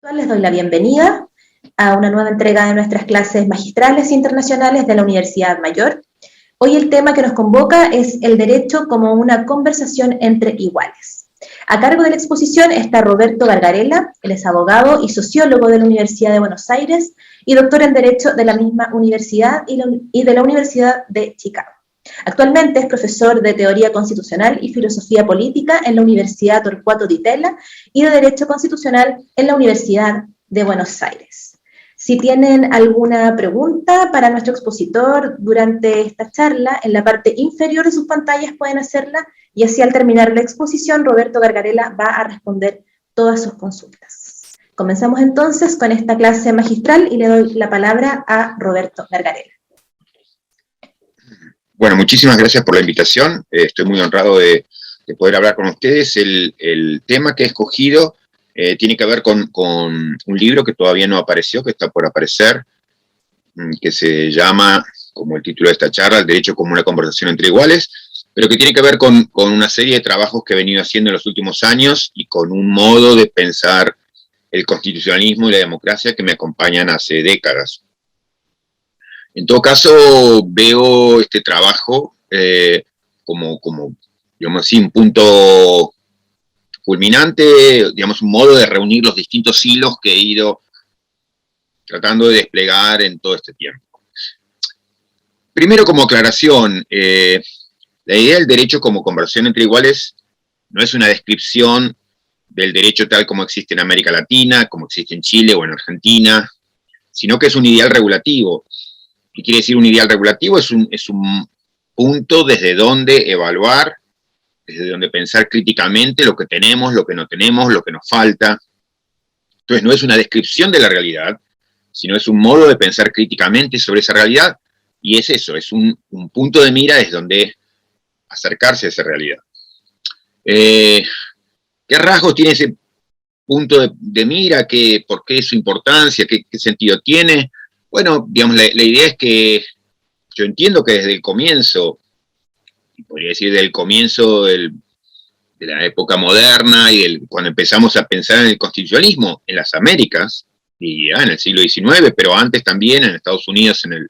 Les doy la bienvenida a una nueva entrega de nuestras clases magistrales internacionales de la Universidad Mayor. Hoy el tema que nos convoca es el derecho como una conversación entre iguales. A cargo de la exposición está Roberto Gargarella, él es abogado y sociólogo de la Universidad de Buenos Aires y doctor en Derecho de la misma universidad y de la Universidad de Chicago. Actualmente es profesor de Teoría Constitucional y Filosofía Política en la Universidad Torcuato Di Tella y de Derecho Constitucional en la Universidad de Buenos Aires. Si tienen alguna pregunta para nuestro expositor durante esta charla, en la parte inferior de sus pantallas pueden hacerla y así al terminar la exposición, Roberto Gargarella va a responder todas sus consultas. Comenzamos entonces con esta clase magistral y le doy la palabra a Roberto Gargarella. Bueno, muchísimas gracias por la invitación. Estoy muy honrado de poder hablar con ustedes. El tema que he escogido tiene que ver con un libro que todavía no apareció, que está por aparecer, que se llama, como el título de esta charla, El derecho como una conversación entre iguales, pero que tiene que ver con una serie de trabajos que he venido haciendo en los últimos años y con un modo de pensar el constitucionalismo y la democracia que me acompañan hace décadas. En todo caso, veo este trabajo como, digamos así, un punto culminante, digamos, un modo de reunir los distintos hilos que he ido tratando de desplegar en todo este tiempo. Primero, como aclaración, la idea del derecho como conversación entre iguales no es una descripción del derecho tal como existe en América Latina, como existe en Chile o en Argentina, sino que es un ideal regulativo. ¿Qué quiere decir un ideal regulativo? Es un punto desde donde evaluar, desde donde pensar críticamente lo que tenemos, lo que no tenemos, lo que nos falta. Entonces no es una descripción de la realidad, sino es un modo de pensar críticamente sobre esa realidad, y es eso, es un punto de mira desde donde acercarse a esa realidad. ¿Qué rasgos tiene ese punto de mira? ¿Por qué su importancia? ¿Qué sentido tiene? Bueno, digamos, la idea es que yo entiendo que desde el comienzo, y podría decir desde el comienzo de la época moderna y cuando empezamos a pensar en el constitucionalismo en las Américas, y en el siglo XIX, pero antes también en Estados Unidos en el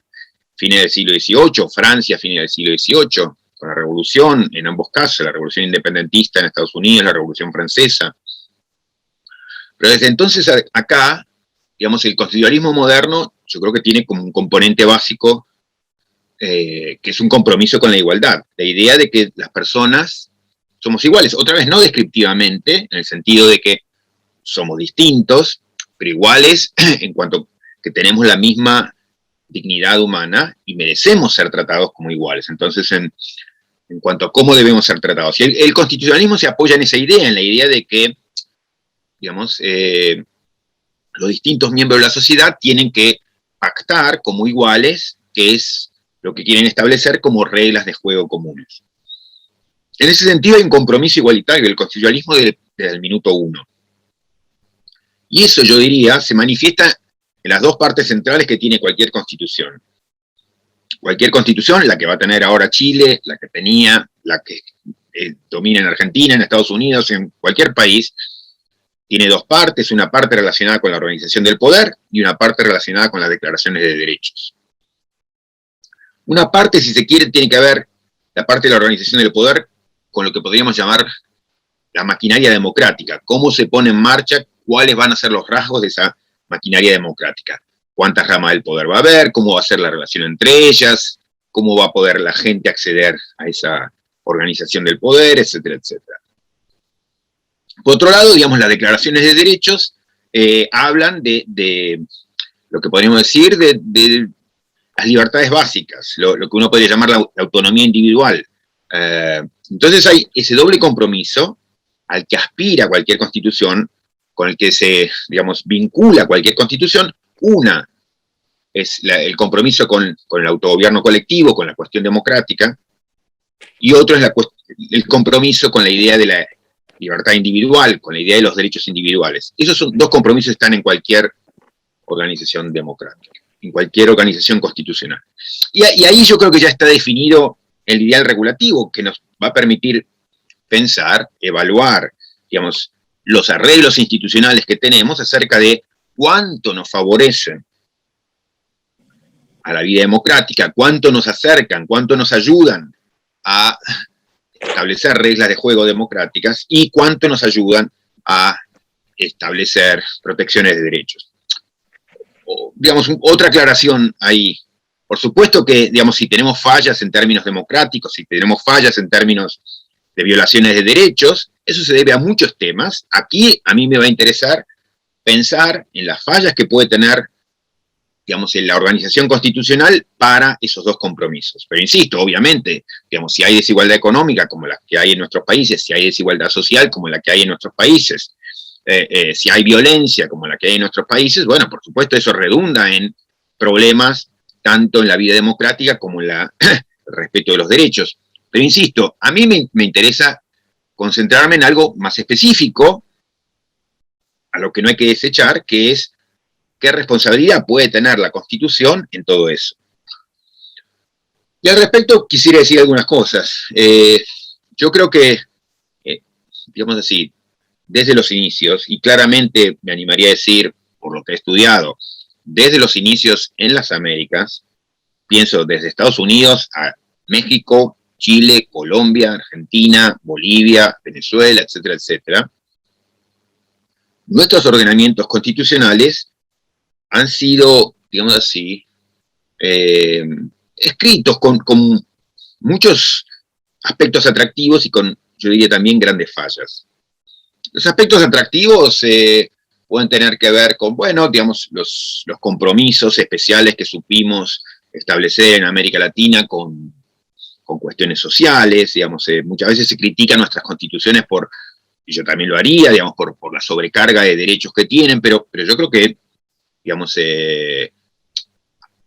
fines del siglo XVIII, Francia fines del siglo XVIII, con la revolución, en ambos casos, la revolución independentista en Estados Unidos, la revolución francesa. Pero desde entonces acá, digamos, el constitucionalismo moderno, yo creo que tiene como un componente básico que es un compromiso con la igualdad, la idea de que las personas somos iguales, otra vez no descriptivamente, en el sentido de que somos distintos, pero iguales en cuanto que tenemos la misma dignidad humana y merecemos ser tratados como iguales. Entonces, en cuanto a cómo debemos ser tratados. Y el constitucionalismo se apoya en esa idea, en la idea de que, digamos, los distintos miembros de la sociedad tienen que pactar como iguales, que es lo que quieren establecer como reglas de juego comunes. En ese sentido hay un compromiso igualitario del constitucionalismo desde el minuto uno. Y eso, yo diría, se manifiesta en las dos partes centrales que tiene cualquier constitución. Cualquier constitución, la que va a tener ahora Chile, la que tenía, la que domina en Argentina, en Estados Unidos, en cualquier país, tiene dos partes, una parte relacionada con la organización del poder y una parte relacionada con las declaraciones de derechos. Una parte, si se quiere, tiene que ver la parte de la organización del poder con lo que podríamos llamar la maquinaria democrática, cómo se pone en marcha, cuáles van a ser los rasgos de esa maquinaria democrática, cuántas ramas del poder va a haber, cómo va a ser la relación entre ellas, cómo va a poder la gente acceder a esa organización del poder, etcétera, etcétera. Por otro lado, digamos, las declaraciones de derechos hablan de lo que podríamos decir de las libertades básicas, lo que uno podría llamar la autonomía individual. Entonces hay ese doble compromiso al que aspira cualquier constitución, con el que se, digamos, vincula cualquier constitución. Una es el compromiso con el autogobierno colectivo, con la cuestión democrática, y otro es el compromiso con la idea de la libertad individual, con la idea de los derechos individuales. Esos son dos compromisos que están en cualquier organización democrática, en cualquier organización constitucional. Y ahí yo creo que ya está definido el ideal regulativo que nos va a permitir pensar, evaluar, digamos, los arreglos institucionales que tenemos acerca de cuánto nos favorecen a la vida democrática, cuánto nos acercan, cuánto nos ayudan a establecer reglas de juego democráticas y cuánto nos ayudan a establecer protecciones de derechos. Digamos, otra aclaración ahí. Por supuesto que, digamos, si tenemos fallas en términos democráticos, si tenemos fallas en términos de violaciones de derechos, eso se debe a muchos temas. Aquí a mí me va a interesar pensar en las fallas que puede tener, digamos, en la organización constitucional para esos dos compromisos. Pero insisto, obviamente, digamos, si hay desigualdad económica como la que hay en nuestros países, si hay desigualdad social como la que hay en nuestros países, si hay violencia como la que hay en nuestros países, bueno, por supuesto eso redunda en problemas tanto en la vida democrática como en el respeto de los derechos. Pero insisto, a mí me interesa concentrarme en algo más específico, a lo que no hay que desechar, que es qué responsabilidad puede tener la Constitución en todo eso. Y al respecto quisiera decir algunas cosas. Yo creo que, digamos así, desde los inicios, y claramente me animaría a decir, por lo que he estudiado, desde los inicios en las Américas, pienso desde Estados Unidos a México, Chile, Colombia, Argentina, Bolivia, Venezuela, etcétera, etcétera, nuestros ordenamientos constitucionales han sido, digamos así, escritos con muchos aspectos atractivos y con, yo diría también, grandes fallas. Los aspectos atractivos pueden tener que ver con, bueno, digamos, los compromisos especiales que supimos establecer en América Latina con cuestiones sociales, digamos, muchas veces se critican nuestras constituciones por, y yo también lo haría, digamos, por la sobrecarga de derechos que tienen, pero yo creo que, digamos,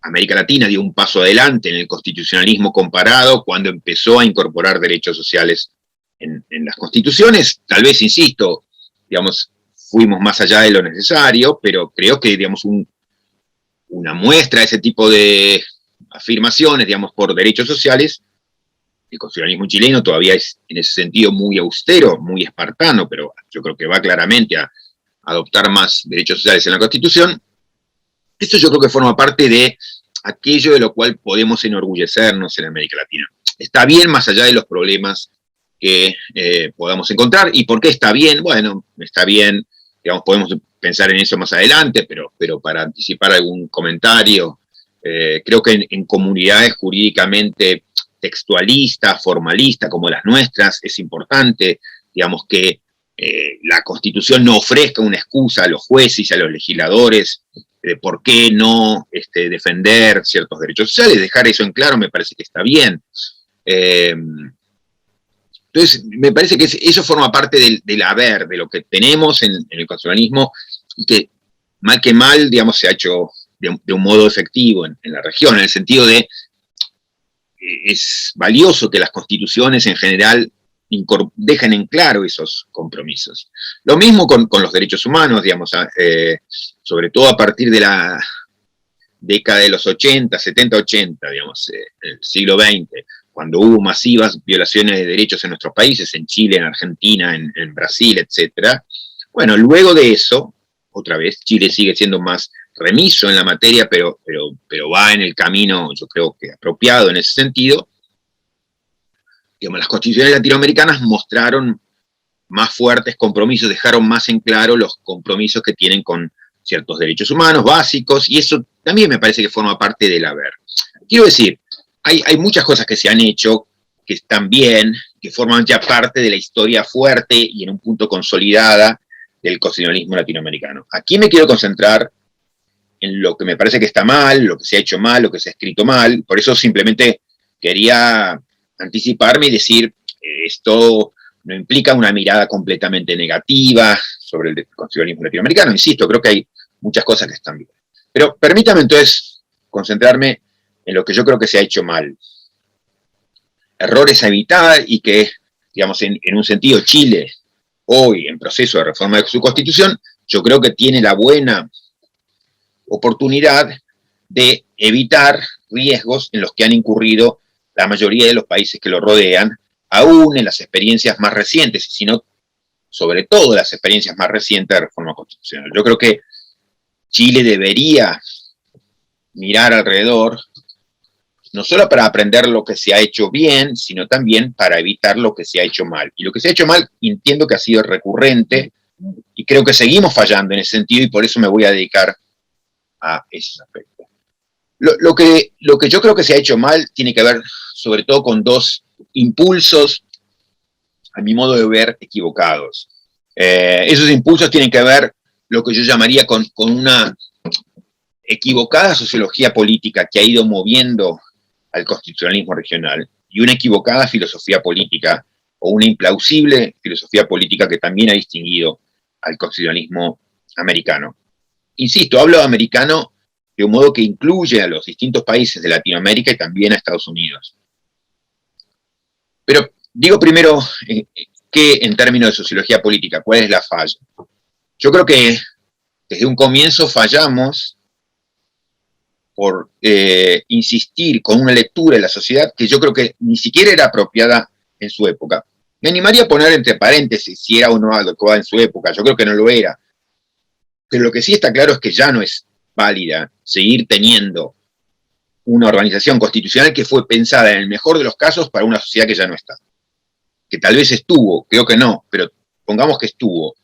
América Latina dio un paso adelante en el constitucionalismo comparado cuando empezó a incorporar derechos sociales en las constituciones. Tal vez, insisto, digamos, fuimos más allá de lo necesario, pero creo que, digamos, una muestra de ese tipo de afirmaciones, digamos, por derechos sociales, el constitucionalismo chileno todavía es, en ese sentido, muy austero, muy espartano, pero yo creo que va claramente a adoptar más derechos sociales en la Constitución. Esto yo creo que forma parte de aquello de lo cual podemos enorgullecernos en América Latina. Está bien más allá de los problemas que podamos encontrar. ¿Y por qué está bien? Bueno, está bien, digamos, podemos pensar en eso más adelante, pero para anticipar algún comentario, creo que en comunidades jurídicamente textualistas, formalistas, como las nuestras, es importante, digamos, que la Constitución no ofrezca una excusa a los jueces y a los legisladores de por qué no defender ciertos derechos sociales. Dejar eso en claro me parece que está bien. Entonces, me parece que eso forma parte del haber, de lo que tenemos en el constitucionalismo, y que, mal que mal, digamos, se ha hecho de un modo efectivo en la región, en el sentido de es valioso que las constituciones en general dejen en claro esos compromisos. Lo mismo con los derechos humanos, digamos, sobre todo a partir de la década de los 80, 70, 80, digamos, el siglo XX, cuando hubo masivas violaciones de derechos en nuestros países, en Chile, en Argentina, en Brasil, etc. Bueno, luego de eso, otra vez, Chile sigue siendo más remiso en la materia, pero va en el camino, yo creo que apropiado en ese sentido. Digamos, las constituciones latinoamericanas mostraron más fuertes compromisos, dejaron más en claro los compromisos que tienen con ciertos derechos humanos básicos, y eso también me parece que forma parte del haber. Quiero decir, hay muchas cosas que se han hecho, que están bien, que forman ya parte de la historia fuerte y en un punto consolidada del constitucionalismo latinoamericano. Aquí me quiero concentrar en lo que me parece que está mal, lo que se ha hecho mal, lo que se ha escrito mal. Por eso simplemente quería anticiparme y decir, esto no implica una mirada completamente negativa sobre el constitucionalismo latinoamericano. Insisto, creo que hay muchas cosas que están bien. Pero permítame entonces concentrarme en lo que yo creo que se ha hecho mal. Errores a evitar y que, digamos, en un sentido, Chile, hoy en proceso de reforma de su constitución, yo creo que tiene la buena oportunidad de evitar riesgos en los que han incurrido la mayoría de los países que lo rodean, aún en las experiencias más recientes, si no sobre todo las experiencias más recientes de reforma constitucional. Yo creo que Chile debería mirar alrededor, no solo para aprender lo que se ha hecho bien, sino también para evitar lo que se ha hecho mal. Y lo que se ha hecho mal entiendo que ha sido recurrente, y creo que seguimos fallando en ese sentido, y por eso me voy a dedicar a esos aspectos. Lo que yo creo que se ha hecho mal tiene que ver sobre todo con dos impulsos, a mi modo de ver, equivocados. Esos impulsos tienen que ver lo que yo llamaría con una equivocada sociología política que ha ido moviendo al constitucionalismo regional y una equivocada filosofía política o una implausible filosofía política que también ha distinguido al constitucionalismo americano. Insisto, hablo de americano de un modo que incluye a los distintos países de Latinoamérica y también a Estados Unidos. Pero digo primero, ¿qué en términos de sociología política? ¿Cuál es la falla? Yo creo que desde un comienzo fallamos por insistir con una lectura de la sociedad que yo creo que ni siquiera era apropiada en su época. Me animaría a poner entre paréntesis si era o no adecuada en su época, yo creo que no lo era. Pero lo que sí está claro es que ya no es válida seguir teniendo una organización constitucional que fue pensada en el mejor de los casos para una sociedad que ya no está. Que tal vez estuvo, creo que no, pero pongamos que estuvo.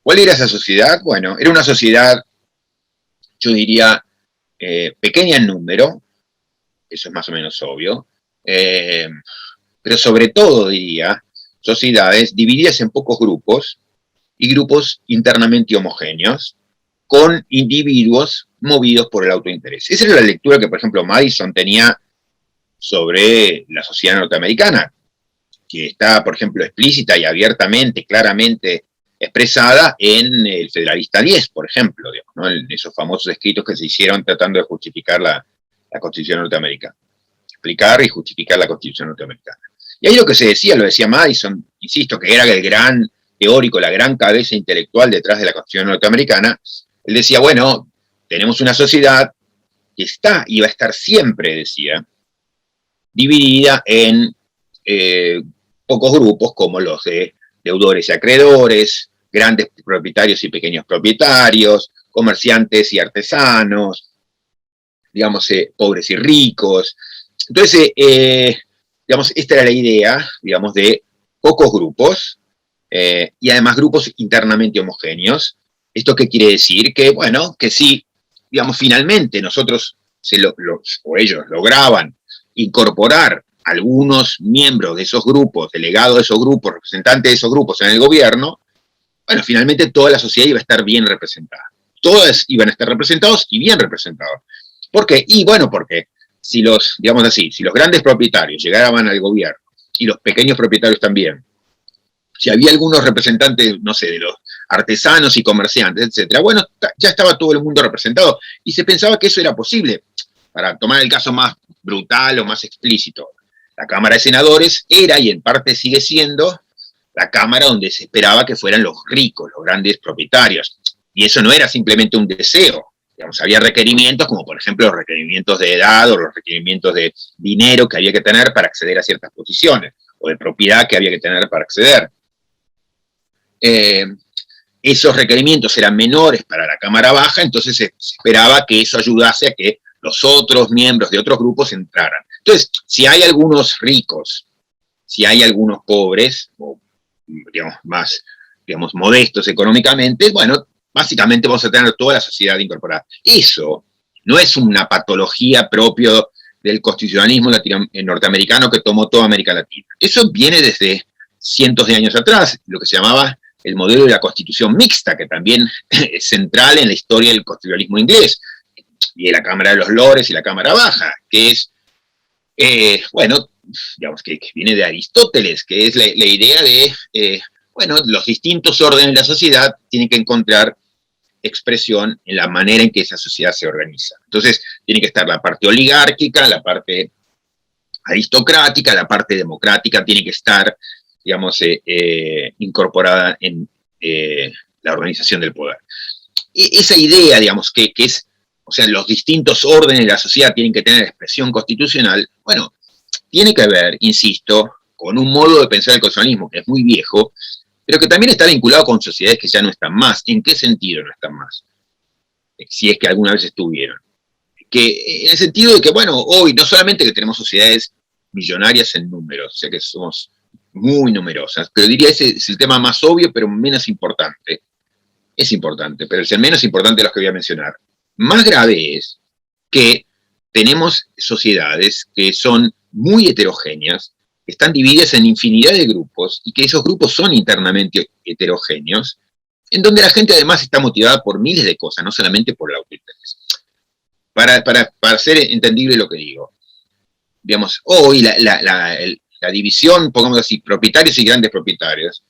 ¿Cuál era esa sociedad? Bueno, era una sociedad, yo diría, pequeña en número, eso es más o menos obvio, pero sobre todo, diría, sociedades divididas en pocos grupos y grupos internamente homogéneos, con individuos movidos por el autointerés. Esa era la lectura que, por ejemplo, Madison tenía sobre la sociedad norteamericana, que está, por ejemplo, explícita y abiertamente, claramente expresada en el Federalista 10, por ejemplo, digamos, ¿no? En esos famosos escritos que se hicieron tratando de justificar la Constitución norteamericana, explicar y justificar la Constitución norteamericana. Y ahí lo que se decía, lo decía Madison, insisto, que era el gran teórico, la gran cabeza intelectual detrás de la Constitución norteamericana. Él decía, bueno, tenemos una sociedad que está y va a estar siempre, decía, dividida en pocos grupos como los de deudores y acreedores, grandes propietarios y pequeños propietarios, comerciantes y artesanos, digamos, pobres y ricos. Entonces, digamos, esta era la idea, digamos, de pocos grupos y además grupos internamente homogéneos. ¿Esto qué quiere decir? Que, bueno, que si, digamos, finalmente nosotros, o ellos, lograban incorporar algunos miembros de esos grupos, delegados de esos grupos, representantes de esos grupos en el gobierno, bueno, finalmente toda la sociedad iba a estar bien representada. Todos iban a estar representados y bien representados. ¿Por qué? Y bueno, porque si los, digamos así, si los grandes propietarios llegaban al gobierno y los pequeños propietarios también, si había algunos representantes, no sé, de los artesanos y comerciantes, etcétera, bueno, ya estaba todo el mundo representado y se pensaba que eso era posible. Para tomar el caso más brutal o más explícito, la Cámara de Senadores era y en parte sigue siendo la Cámara donde se esperaba que fueran los ricos, los grandes propietarios. Y eso no era simplemente un deseo. Digamos, había requerimientos, como por ejemplo los requerimientos de edad o los requerimientos de dinero que había que tener para acceder a ciertas posiciones, o de propiedad que había que tener para acceder. Esos requerimientos eran menores para la Cámara Baja, entonces se esperaba que eso ayudase a que los otros miembros de otros grupos entraran. Entonces, si hay algunos ricos, si hay algunos pobres, o digamos, más, digamos, modestos económicamente, bueno, básicamente vamos a tener toda la sociedad incorporada. Eso no es una patología propia del constitucionalismo norteamericano que tomó toda América Latina. Eso viene desde cientos de años atrás, lo que se llamaba el modelo de la constitución mixta, que también es central en la historia del constitucionalismo inglés, y de la Cámara de los Lores y la Cámara Baja, que es, bueno, digamos que viene de Aristóteles, que es la idea de, bueno, los distintos órdenes de la sociedad tienen que encontrar expresión en la manera en que esa sociedad se organiza. Entonces, tiene que estar la parte oligárquica, la parte aristocrática, la parte democrática, tiene que estar, digamos, incorporada en la organización del poder. Esa idea, digamos, que es, o sea, los distintos órdenes de la sociedad tienen que tener expresión constitucional, bueno, tiene que ver, insisto, con un modo de pensar el constitucionalismo que es muy viejo, pero que también está vinculado con sociedades que ya no están más. ¿En qué sentido no están más? Si es que alguna vez estuvieron. Que en el sentido de que, bueno, hoy no solamente que tenemos sociedades millonarias en números, o sea que somos muy numerosas, pero diría ese es el tema más obvio, pero menos importante. Es importante, pero es el menos importante de los que voy a mencionar. Más grave es que tenemos sociedades que son muy heterogéneas, que están divididas en infinidad de grupos, y que esos grupos son internamente heterogéneos, en donde la gente además está motivada por miles de cosas, no solamente por el autointerés. Para hacer entendible lo que digo, digamos, hoy la división, pongamos así, propietarios y grandes propietarios,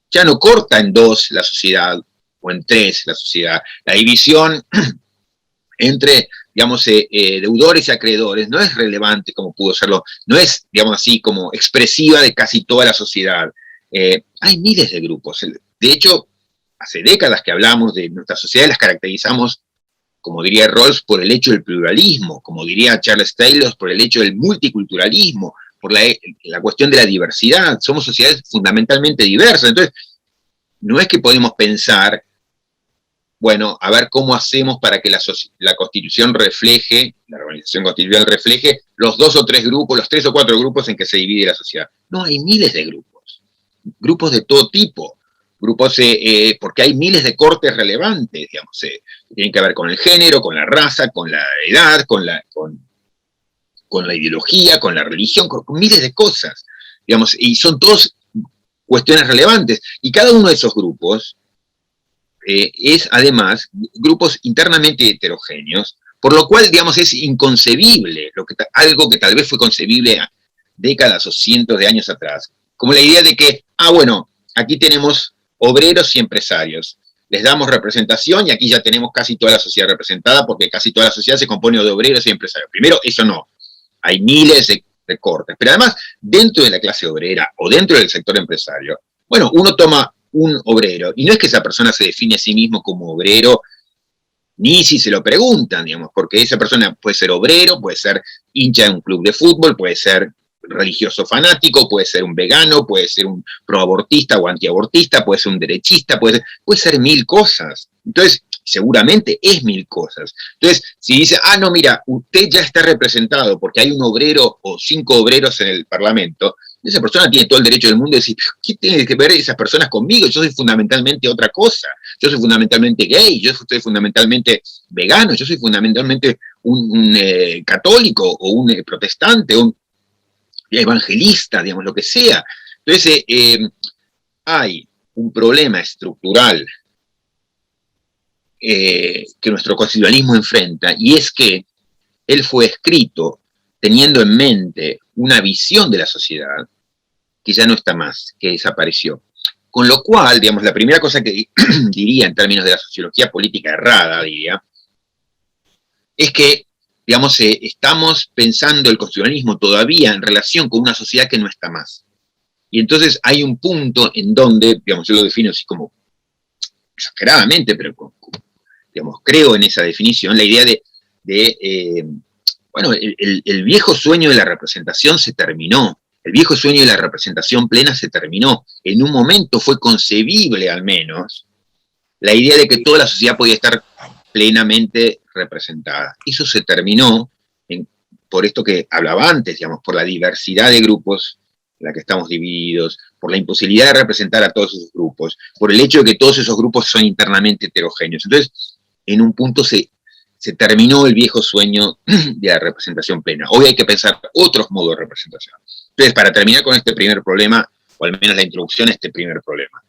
ya no corta en dos la sociedad, o en tres la sociedad. La división entre, digamos, deudores y acreedores no es relevante como pudo serlo, no es, digamos así, como expresiva de casi toda la sociedad. Hay miles de grupos. De hecho, hace décadas que hablamos de nuestras sociedades, las caracterizamos, como diría Rawls, por el hecho del pluralismo, como diría Charles Taylor, por el hecho del multiculturalismo, por la cuestión de la diversidad. Somos sociedades fundamentalmente diversas. Entonces, no es que podemos pensar, bueno, a ver cómo hacemos para que la Constitución refleje, la organización constitucional refleje los 2 o 3 grupos, los 3 o 4 grupos en que se divide la sociedad. No, hay miles de grupos de todo tipo, grupos, porque hay miles de cortes relevantes, digamos, que tienen que ver con el género, con la raza, con la edad, con la ideología, con la religión, con miles de cosas, digamos, y son todos cuestiones relevantes, y cada uno de esos grupos es además grupos internamente heterogéneos, por lo cual, digamos, es inconcebible, algo que tal vez fue concebible décadas o cientos de años atrás, como la idea de que, bueno, aquí tenemos obreros y empresarios, les damos representación y aquí ya tenemos casi toda la sociedad representada, porque casi toda la sociedad se compone de obreros y empresarios. Primero, eso no, hay miles de cortes, pero además, dentro de la clase obrera o dentro del sector empresario, bueno, uno toma un obrero, y no es que esa persona se define a sí mismo como obrero, ni si se lo preguntan, digamos, porque esa persona puede ser obrero, puede ser hincha de un club de fútbol, puede ser religioso fanático, puede ser un vegano, puede ser un proabortista o antiabortista, puede ser un derechista, puede ser 1000 cosas. Entonces, seguramente es 1000 cosas. Entonces, si dice, no, mira, usted ya está representado porque hay un obrero o 5 obreros en el Parlamento, esa persona tiene todo el derecho del mundo de decir, ¿qué tienen que ver esas personas conmigo? Yo soy fundamentalmente otra cosa. Yo soy fundamentalmente gay, yo soy fundamentalmente vegano, yo soy fundamentalmente un católico o un protestante, un evangelista, digamos, lo que sea. Entonces, hay un problema estructural que nuestro constitucionalismo enfrenta, y es que él fue escrito teniendo en mente una visión de la sociedad que ya no está más, que desapareció. Con lo cual, digamos, la primera cosa que diría en términos de la sociología política errada, diría, es que, digamos, estamos pensando el constitucionalismo todavía en relación con una sociedad que no está más. Y entonces hay un punto en donde, digamos, yo lo defino así como exageradamente, pero digamos, creo en esa definición, la idea bueno, el viejo sueño de la representación se terminó. El viejo sueño de la representación plena se terminó. En un momento fue concebible, al menos, la idea de que toda la sociedad podía estar plenamente representada. Eso se terminó por esto que hablaba antes, digamos, por la diversidad de grupos en la que estamos divididos, por la imposibilidad de representar a todos esos grupos, por el hecho de que todos esos grupos son internamente heterogéneos. Entonces, en un punto se terminó el viejo sueño de la representación plena. Hoy hay que pensar otros modos de representación. Entonces, para terminar con este primer problema, o al menos la introducción a este primer problema,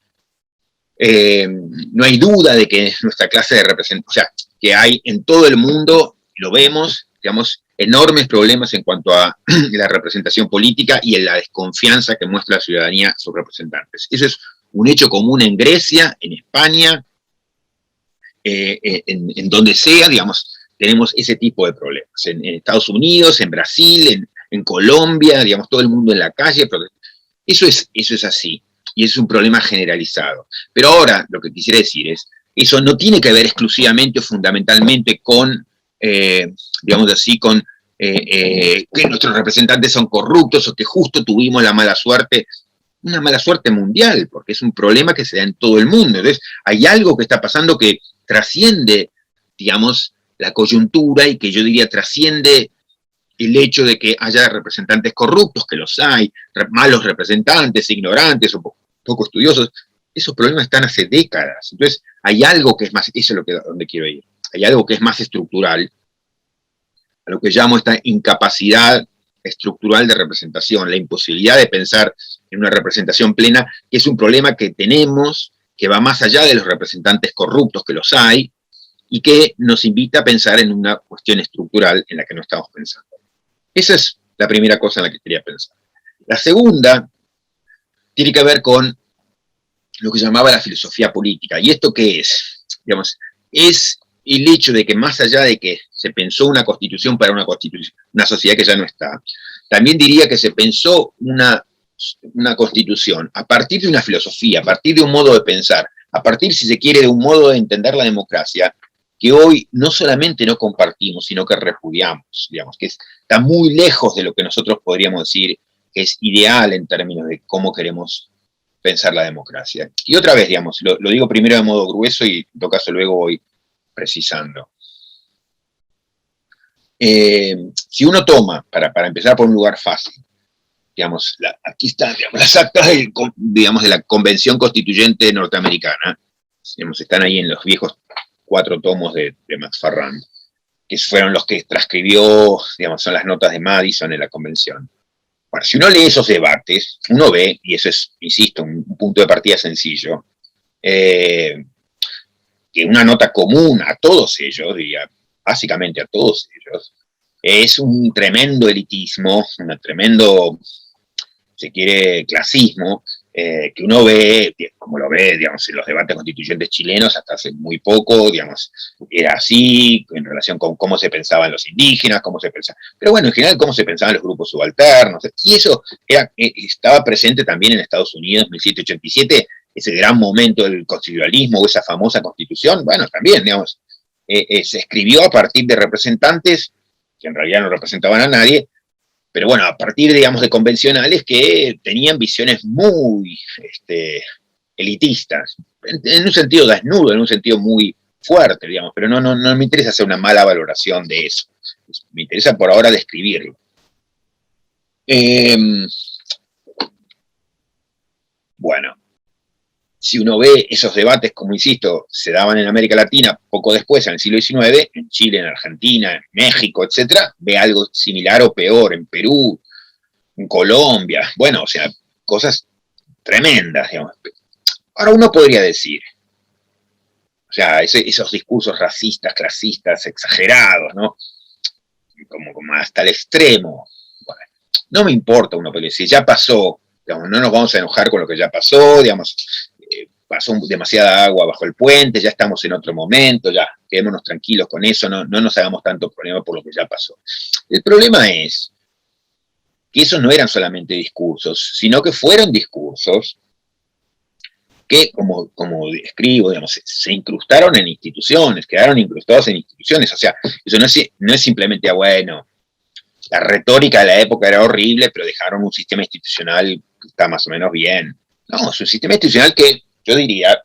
no hay duda de que nuestra clase de representación, o sea, que hay en todo el mundo, lo vemos, digamos, enormes problemas en cuanto a la representación política y en la desconfianza que muestra la ciudadanía a sus representantes. Eso es un hecho común en Grecia, en España, en donde sea, digamos, tenemos ese tipo de problemas. En Estados Unidos, en Brasil, en Colombia, digamos, todo el mundo en la calle. Eso es así, y es un problema generalizado. Pero ahora, lo que quisiera decir es, eso no tiene que ver exclusivamente o fundamentalmente con, digamos así, con que nuestros representantes son corruptos o que justo tuvimos la mala suerte una mala suerte mundial, porque es un problema que se da en todo el mundo. Entonces, hay algo que está pasando que trasciende, digamos, la coyuntura y que yo diría trasciende el hecho de que haya representantes corruptos, que los hay, malos representantes, ignorantes o poco estudiosos. Esos problemas están hace décadas. Entonces, hay algo que es más, eso es lo que, donde quiero ir, hay algo que es más estructural, a lo que llamo esta incapacidad estructural de representación, la imposibilidad de pensar en una representación plena, que es un problema que tenemos, que va más allá de los representantes corruptos, que los hay, y que nos invita a pensar en una cuestión estructural en la que no estamos pensando. Esa es la primera cosa en la que quería pensar. La segunda tiene que ver con lo que llamaba la filosofía política. ¿Y esto qué es? Digamos, es el hecho de que más allá de que se pensó una constitución para una sociedad que ya no está, también diría que se pensó una constitución a partir de una filosofía, a partir de un modo de pensar, a partir, si se quiere, de un modo de entender la democracia, que hoy no solamente no compartimos, sino que repudiamos, digamos, que está muy lejos de lo que nosotros podríamos decir que es ideal en términos de cómo queremos pensar la democracia. Y otra vez, digamos, lo digo primero de modo grueso y en todo caso luego voy precisando. Si uno toma, para empezar por un lugar fácil, digamos, aquí están, digamos, las actas de la Convención Constituyente norteamericana, digamos, están ahí en los viejos 4 tomos de Max Farrand, que fueron los que transcribió, digamos, son las notas de Madison en la convención. Bueno, si uno lee esos debates, uno ve, y eso es, insisto, un punto de partida sencillo, que una nota común a todos ellos, diría, básicamente a todos ellos, es un tremendo elitismo, un tremendo, si quiere, clasismo, que uno ve, como lo ve, digamos, en los debates constituyentes chilenos hasta hace muy poco, digamos, era así, en relación con cómo se pensaban los indígenas, cómo se pensaba, pero bueno, en general, cómo se pensaban los grupos subalternos, y eso estaba presente también en Estados Unidos, 1787, ese gran momento del constitucionalismo, o esa famosa constitución, bueno, también, digamos, se escribió a partir de representantes que en realidad no representaban a nadie, pero bueno, a partir, digamos, de convencionales que tenían visiones muy elitistas, en un sentido desnudo, en un sentido muy fuerte, digamos, pero no me interesa hacer una mala valoración de eso, me interesa por ahora describirlo. Bueno, si uno ve esos debates, como insisto, se daban en América Latina poco después, en el siglo XIX, en Chile, en Argentina, en México, etc., ve algo similar o peor en Perú, en Colombia, bueno, o sea, cosas tremendas, digamos. Ahora uno podría decir, o sea, esos discursos racistas, clasistas, exagerados, ¿no? Como hasta el extremo. Bueno, no me importa, uno podría decir, ya pasó, digamos, no nos vamos a enojar con lo que ya pasó, digamos, pasó demasiada agua bajo el puente, ya estamos en otro momento, ya quedémonos tranquilos con eso, no nos hagamos tanto problema por lo que ya pasó. El problema es que esos no eran solamente discursos, sino que fueron discursos que, como escribo, digamos, se incrustaron en instituciones, quedaron incrustados en instituciones, o sea, eso no es simplemente, bueno, la retórica de la época era horrible, pero dejaron un sistema institucional que está más o menos bien. No, es un sistema institucional que yo diría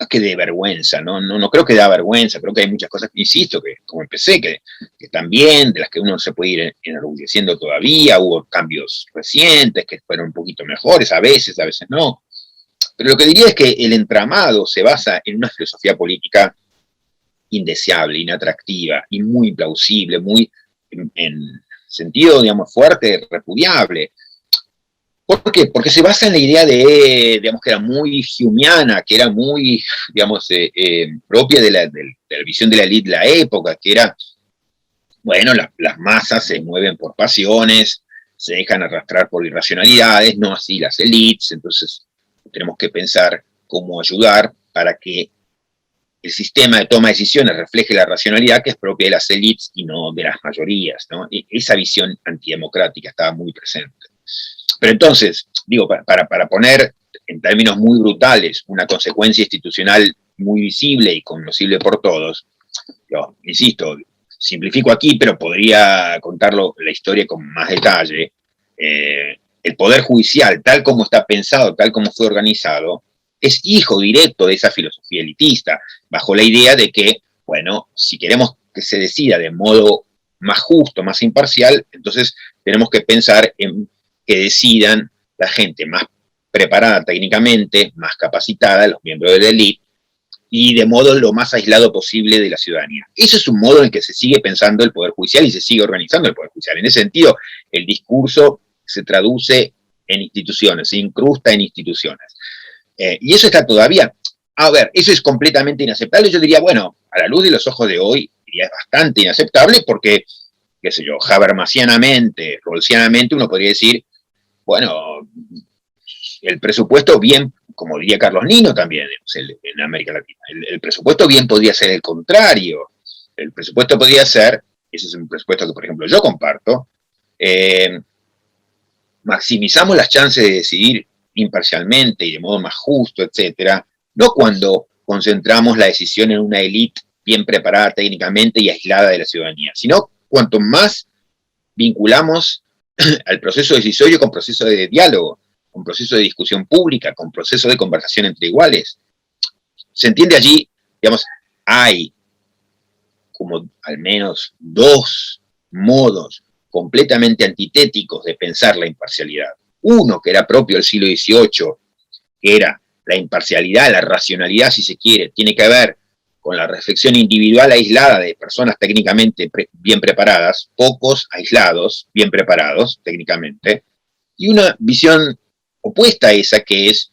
que de vergüenza, no creo que da vergüenza, creo que hay muchas cosas, insisto, que como empecé, que están bien, de las que uno se puede ir enorgulleciendo todavía, hubo cambios recientes que fueron un poquito mejores, a veces no. Pero lo que diría es que el entramado se basa en una filosofía política indeseable, inatractiva y muy implausible, muy en sentido, digamos, fuerte, repudiable. ¿Por qué? Porque se basa en la idea de, digamos, que era muy humeana, que era muy, digamos, propia de la visión de la élite de la época, que era, bueno, las masas se mueven por pasiones, se dejan arrastrar por irracionalidades, no así las élites, entonces tenemos que pensar cómo ayudar para que el sistema de toma de decisiones refleje la racionalidad que es propia de las élites y no de las mayorías, ¿no? Esa visión antidemocrática estaba muy presente. Pero entonces, digo, para poner en términos muy brutales una consecuencia institucional muy visible y conocible por todos, yo insisto, simplifico aquí, pero podría contarlo la historia con más detalle. el Poder Judicial, tal como está pensado, tal como fue organizado, es hijo directo de esa filosofía elitista, bajo la idea de que, bueno, si queremos que se decida de modo más justo, más imparcial, entonces tenemos que pensar en que decidan la gente más preparada técnicamente, más capacitada, los miembros de la élite, y de modo lo más aislado posible de la ciudadanía. Ese es un modo en el que se sigue pensando el Poder Judicial y se sigue organizando el Poder Judicial. En ese sentido, el discurso se traduce en instituciones, se incrusta en instituciones. Y eso está todavía, a ver, eso es completamente inaceptable. Yo diría, bueno, a la luz de los ojos de hoy, diría es bastante inaceptable porque, qué sé yo, habermasianamente, rawlsianamente, uno podría decir, bueno, el presupuesto bien, como diría Carlos Nino también en América Latina, el presupuesto bien podría ser el contrario. El presupuesto podría ser, ese es un presupuesto que por ejemplo yo comparto, maximizamos las chances de decidir imparcialmente y de modo más justo, etcétera, no cuando concentramos la decisión en una élite bien preparada técnicamente y aislada de la ciudadanía, sino cuanto más vinculamos al proceso decisorio con proceso de diálogo, con proceso de discusión pública, con proceso de conversación entre iguales. Se entiende allí, digamos, hay como al menos dos modos completamente antitéticos de pensar la imparcialidad. Uno que era propio del siglo XVIII, que era la imparcialidad, la racionalidad, si se quiere, tiene que ver con la reflexión individual aislada de personas técnicamente bien preparadas, pocos aislados, bien preparados técnicamente, y una visión opuesta a esa que es,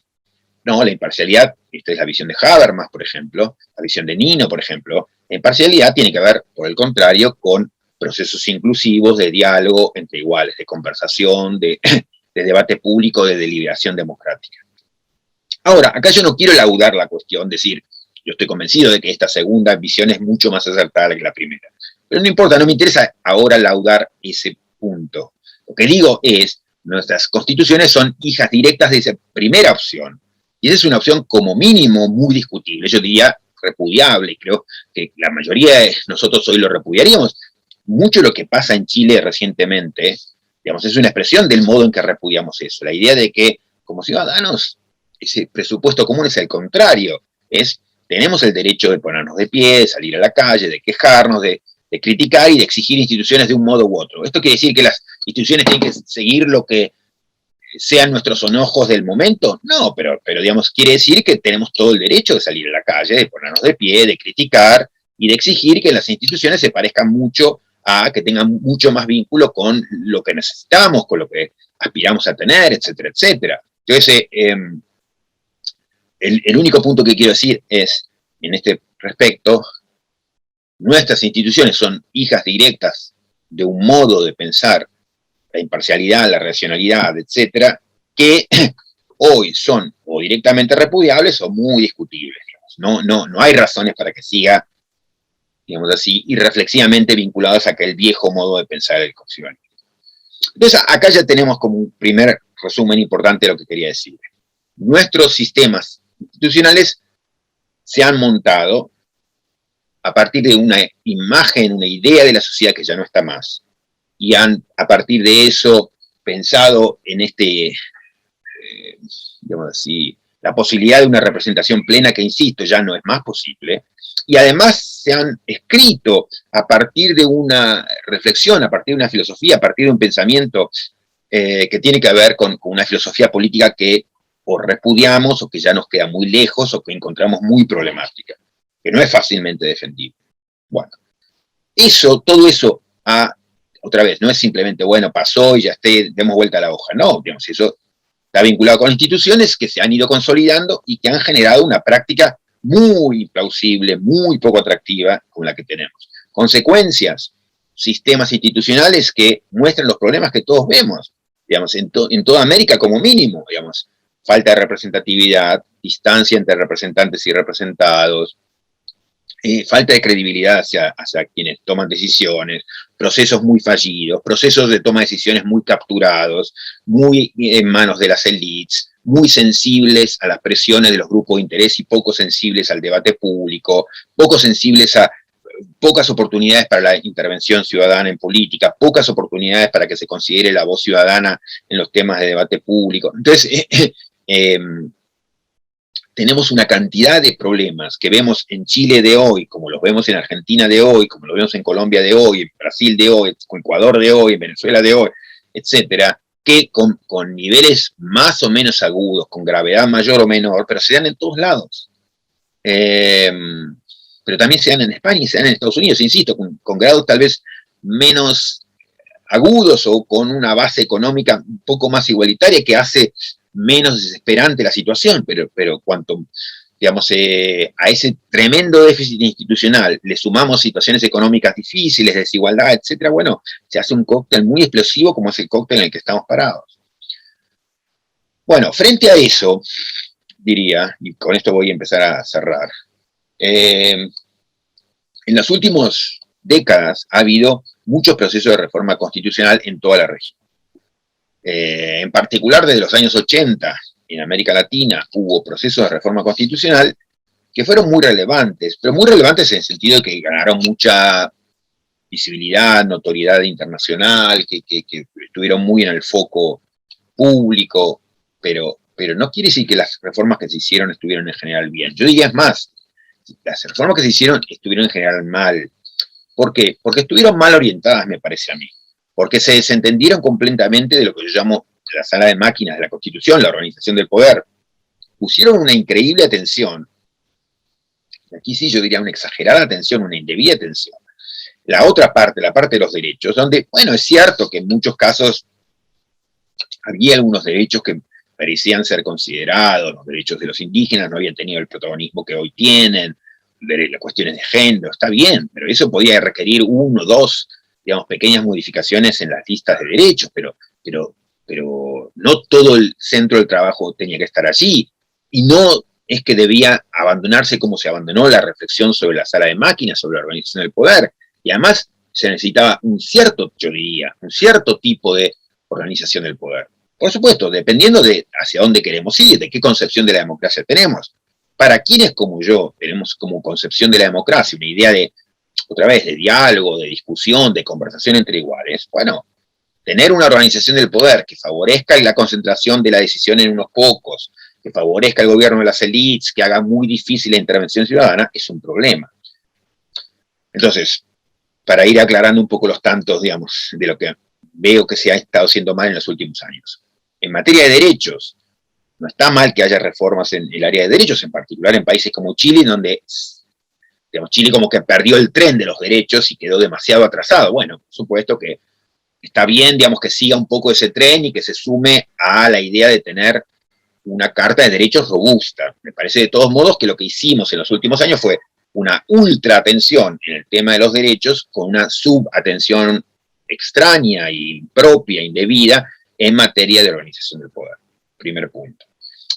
no, la imparcialidad, esta es la visión de Habermas, por ejemplo, la visión de Nino, por ejemplo, la imparcialidad tiene que ver, por el contrario, con procesos inclusivos de diálogo entre iguales, de conversación, de debate público, de deliberación democrática. Ahora, acá yo no quiero laudar la cuestión, decir, yo estoy convencido de que esta segunda visión es mucho más acertada que la primera. Pero no importa, no me interesa ahora laudar ese punto. Lo que digo es, nuestras constituciones son hijas directas de esa primera opción. Y esa es una opción como mínimo muy discutible, yo diría repudiable, creo que la mayoría de nosotros hoy lo repudiaríamos. Mucho de lo que pasa en Chile recientemente, digamos, es una expresión del modo en que repudiamos eso. La idea de que, como ciudadanos, ese presupuesto común es el contrario. Tenemos el derecho de ponernos de pie, de salir a la calle, de quejarnos, de criticar y de exigir instituciones de un modo u otro. ¿Esto quiere decir que las instituciones tienen que seguir lo que sean nuestros enojos del momento? No, pero digamos, quiere decir que tenemos todo el derecho de salir a la calle, de ponernos de pie, de criticar y de exigir que las instituciones se parezcan mucho a que tengan mucho más vínculo con lo que necesitamos, con lo que aspiramos a tener, etcétera, etcétera. Entonces, el único punto que quiero decir es, en este respecto, nuestras instituciones son hijas directas de un modo de pensar la imparcialidad, la racionalidad, etcétera, que hoy son o directamente repudiables o muy discutibles. Digamos. No hay razones para que siga, digamos así, irreflexivamente vinculados a aquel viejo modo de pensar el constitucionalismo. Entonces, acá ya tenemos como un primer resumen importante de lo que quería decir. Nuestros sistemas institucionales se han montado a partir de una imagen, una idea de la sociedad que ya no está más, y han, a partir de eso, pensado en digamos así, la posibilidad de una representación plena que, insisto, ya no es más posible, y además se han escrito a partir de una reflexión, a partir de una filosofía, a partir de un pensamiento que tiene que ver con una filosofía política que o repudiamos, o que ya nos queda muy lejos, o que encontramos muy problemática, que no es fácilmente defendible. Bueno, todo eso, otra vez, no es simplemente, bueno, pasó y ya demos vuelta a la hoja, no, digamos, eso está vinculado con instituciones que se han ido consolidando y que han generado una práctica muy plausible, muy poco atractiva con la que tenemos. Consecuencias, sistemas institucionales que muestran los problemas que todos vemos, digamos, en toda América como mínimo, digamos, falta de representatividad, distancia entre representantes y representados, falta de credibilidad hacia quienes toman decisiones, procesos muy fallidos, procesos de toma de decisiones muy capturados, muy en manos de las élites, muy sensibles a las presiones de los grupos de interés y poco sensibles al debate público, poco sensibles a pocas oportunidades para la intervención ciudadana en política, pocas oportunidades para que se considere la voz ciudadana en los temas de debate público. Entonces, tenemos una cantidad de problemas que vemos en Chile de hoy, como los vemos en Argentina de hoy, como los vemos en Colombia de hoy, en Brasil de hoy, en Ecuador de hoy, en Venezuela de hoy, etcétera, que con niveles más o menos agudos, con gravedad mayor o menor, pero se dan en todos lados. Pero también se dan en España y se dan en Estados Unidos, insisto, con grados tal vez menos agudos o con una base económica un poco más igualitaria que hace menos desesperante la situación, pero cuanto, digamos, a ese tremendo déficit institucional le sumamos situaciones económicas difíciles, desigualdad, etcétera, bueno, se hace un cóctel muy explosivo como es el cóctel en el que estamos parados. Bueno, frente a eso, diría, y con esto voy a empezar a cerrar, en las últimas décadas ha habido muchos procesos de reforma constitucional en toda la región. En particular desde los años 80 en América Latina hubo procesos de reforma constitucional que fueron muy relevantes, pero muy relevantes en el sentido de que ganaron mucha visibilidad, notoriedad internacional, que estuvieron muy en el foco público, pero no quiere decir que las reformas que se hicieron estuvieron en general bien. Yo diría es más, las reformas que se hicieron estuvieron en general mal. ¿Por qué? Porque estuvieron mal orientadas, me parece a mí. Porque se desentendieron completamente de lo que yo llamo la sala de máquinas de la Constitución, la organización del poder. Pusieron una increíble atención, aquí sí yo diría una exagerada atención, una indebida atención. La otra parte, la parte de los derechos, donde, bueno, es cierto que en muchos casos había algunos derechos que parecían ser considerados, los derechos de los indígenas no habían tenido el protagonismo que hoy tienen, las cuestiones de género, está bien, pero eso podía requerir uno o dos, digamos, pequeñas modificaciones en las listas de derechos, pero no todo el centro del trabajo tenía que estar allí, y no es que debía abandonarse como se abandonó la reflexión sobre la sala de máquinas, sobre la organización del poder, y además se necesitaba un cierto, yo diría, un cierto tipo de organización del poder. Por supuesto, dependiendo de hacia dónde queremos ir, de qué concepción de la democracia tenemos. Para quienes como yo tenemos como concepción de la democracia una idea de, otra vez, de diálogo, de discusión, de conversación entre iguales, bueno, tener una organización del poder que favorezca la concentración de la decisión en unos pocos, que favorezca el gobierno de las élites, que haga muy difícil la intervención ciudadana, es un problema. Entonces, para ir aclarando un poco los tantos, digamos, de lo que veo que se ha estado haciendo mal en los últimos años. En materia de derechos, no está mal que haya reformas en el área de derechos, en particular en países como Chile, donde, digamos, Chile como que perdió el tren de los derechos y quedó demasiado atrasado. Bueno, por supuesto que está bien, digamos, que siga un poco ese tren y que se sume a la idea de tener una carta de derechos robusta. Me parece de todos modos que lo que hicimos en los últimos años fue una ultra atención en el tema de los derechos con una subatención extraña, impropia, indebida en materia de organización del poder. Primer punto.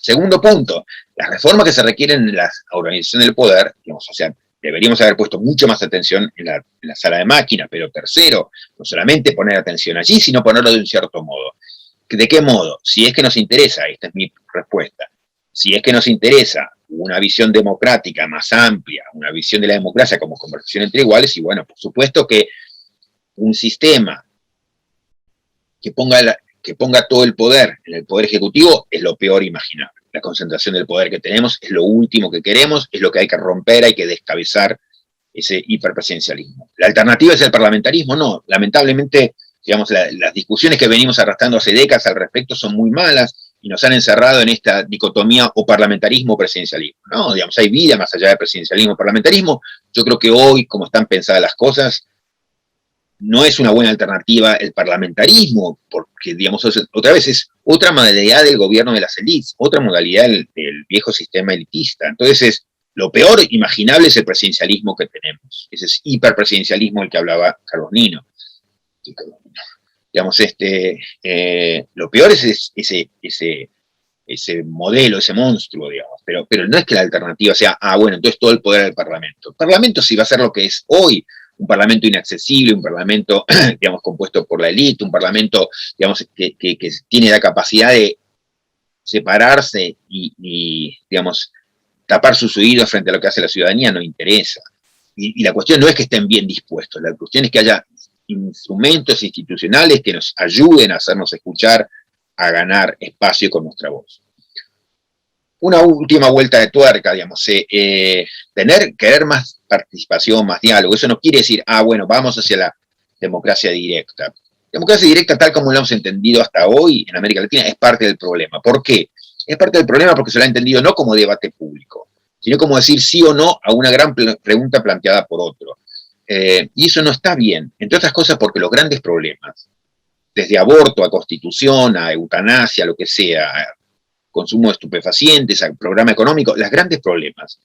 Segundo punto, las reformas que se requieren en la organización del poder, digamos, o sea, deberíamos haber puesto mucho más atención en la sala de máquinas, pero tercero, no solamente poner atención allí, sino ponerlo de un cierto modo. ¿De qué modo? Si es que nos interesa, esta es mi respuesta, si es que nos interesa una visión democrática más amplia, una visión de la democracia como conversación entre iguales, y bueno, por supuesto que un sistema que ponga todo el poder en el poder ejecutivo es lo peor imaginable. La concentración del poder que tenemos es lo último que queremos, es lo que hay que romper, hay que descabezar ese hiperpresidencialismo. ¿La alternativa es el parlamentarismo? No, lamentablemente, digamos, las discusiones que venimos arrastrando hace décadas al respecto son muy malas y nos han encerrado en esta dicotomía o parlamentarismo o presidencialismo. No, digamos, hay vida más allá de presidencialismo o parlamentarismo. Yo creo que hoy, como están pensadas las cosas, no es una buena alternativa el parlamentarismo, porque, digamos, otra vez es otra modalidad del gobierno de las élites, otra modalidad del viejo sistema elitista. Entonces, lo peor imaginable es el presidencialismo que tenemos, ese es hiperpresidencialismo del que hablaba Carlos Nino. Digamos, lo peor es ese modelo, ese monstruo, digamos, pero no es que la alternativa sea, bueno, entonces todo el poder del Parlamento. El Parlamento sí va a ser lo que es hoy, un parlamento inaccesible, un parlamento, digamos, compuesto por la élite, un parlamento, digamos, que tiene la capacidad de separarse y, digamos, tapar sus oídos frente a lo que hace la ciudadanía, no interesa. y la cuestión no es que estén bien dispuestos, la cuestión es que haya instrumentos institucionales que nos ayuden a hacernos escuchar, a ganar espacio con nuestra voz. Una última vuelta de tuerca, digamos, querer más participación, más diálogo, eso no quiere decir, bueno, vamos hacia la democracia directa. Democracia directa, tal como lo hemos entendido hasta hoy en América Latina, es parte del problema. ¿Por qué? Es parte del problema porque se lo ha entendido no como debate público, sino como decir sí o no a una gran pregunta planteada por otro. Y eso no está bien, entre otras cosas porque los grandes problemas, desde aborto a constitución, a eutanasia, lo que sea, a consumo de estupefacientes, al programa económico, los grandes problemas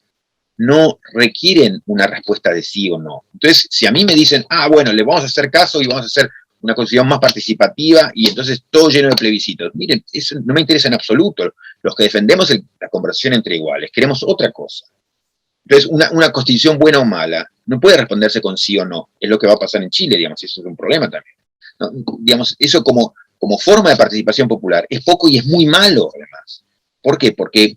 no requieren una respuesta de sí o no. Entonces, si a mí me dicen, bueno, le vamos a hacer caso y vamos a hacer una constitución más participativa y entonces todo lleno de plebiscitos. Miren, eso no me interesa en absoluto. Los que defendemos la conversación entre iguales, queremos otra cosa. Entonces, una constitución buena o mala no puede responderse con sí o no. Es lo que va a pasar en Chile, digamos, y eso es un problema también. ¿No? Digamos, eso como forma de participación popular es poco y es muy malo, además. ¿Por qué? Porque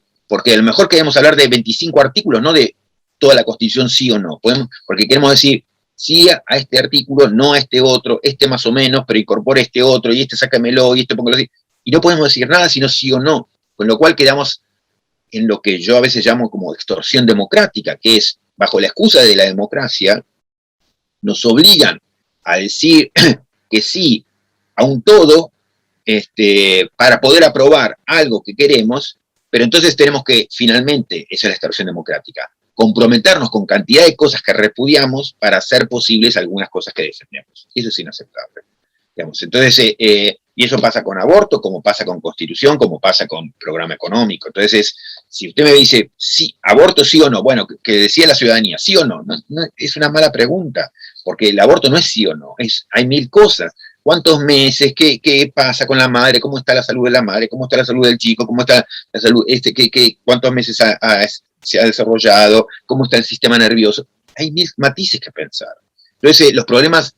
a lo mejor queremos hablar de 25 artículos, no de toda la constitución sí o no. Porque queremos decir sí a este artículo, no a este otro, este más o menos, pero incorpora este otro, y este sácamelo, y este póngalo así. Y no podemos decir nada sino sí o no. Con lo cual quedamos en lo que yo a veces llamo como extorsión democrática, que es, bajo la excusa de la democracia, nos obligan a decir que sí a un todo, para poder aprobar algo que queremos, pero entonces tenemos que, finalmente, esa es la extorsión democrática, comprometernos con cantidad de cosas que repudiamos para hacer posibles algunas cosas que defendemos. Y eso es inaceptable. Digamos. Entonces, y eso pasa con aborto, como pasa con constitución, como pasa con programa económico. Entonces, si usted me dice, sí, aborto sí o no, bueno, que decía la ciudadanía, sí o no, es una mala pregunta, porque el aborto no es sí o no, hay mil cosas. ¿Cuántos meses? ¿Qué pasa con la madre? ¿Cómo está la salud de la madre? ¿Cómo está la salud del chico? ¿Cómo está la salud? ¿Cuántos meses se ha desarrollado? ¿Cómo está el sistema nervioso? Hay mil matices que pensar. Entonces, los problemas,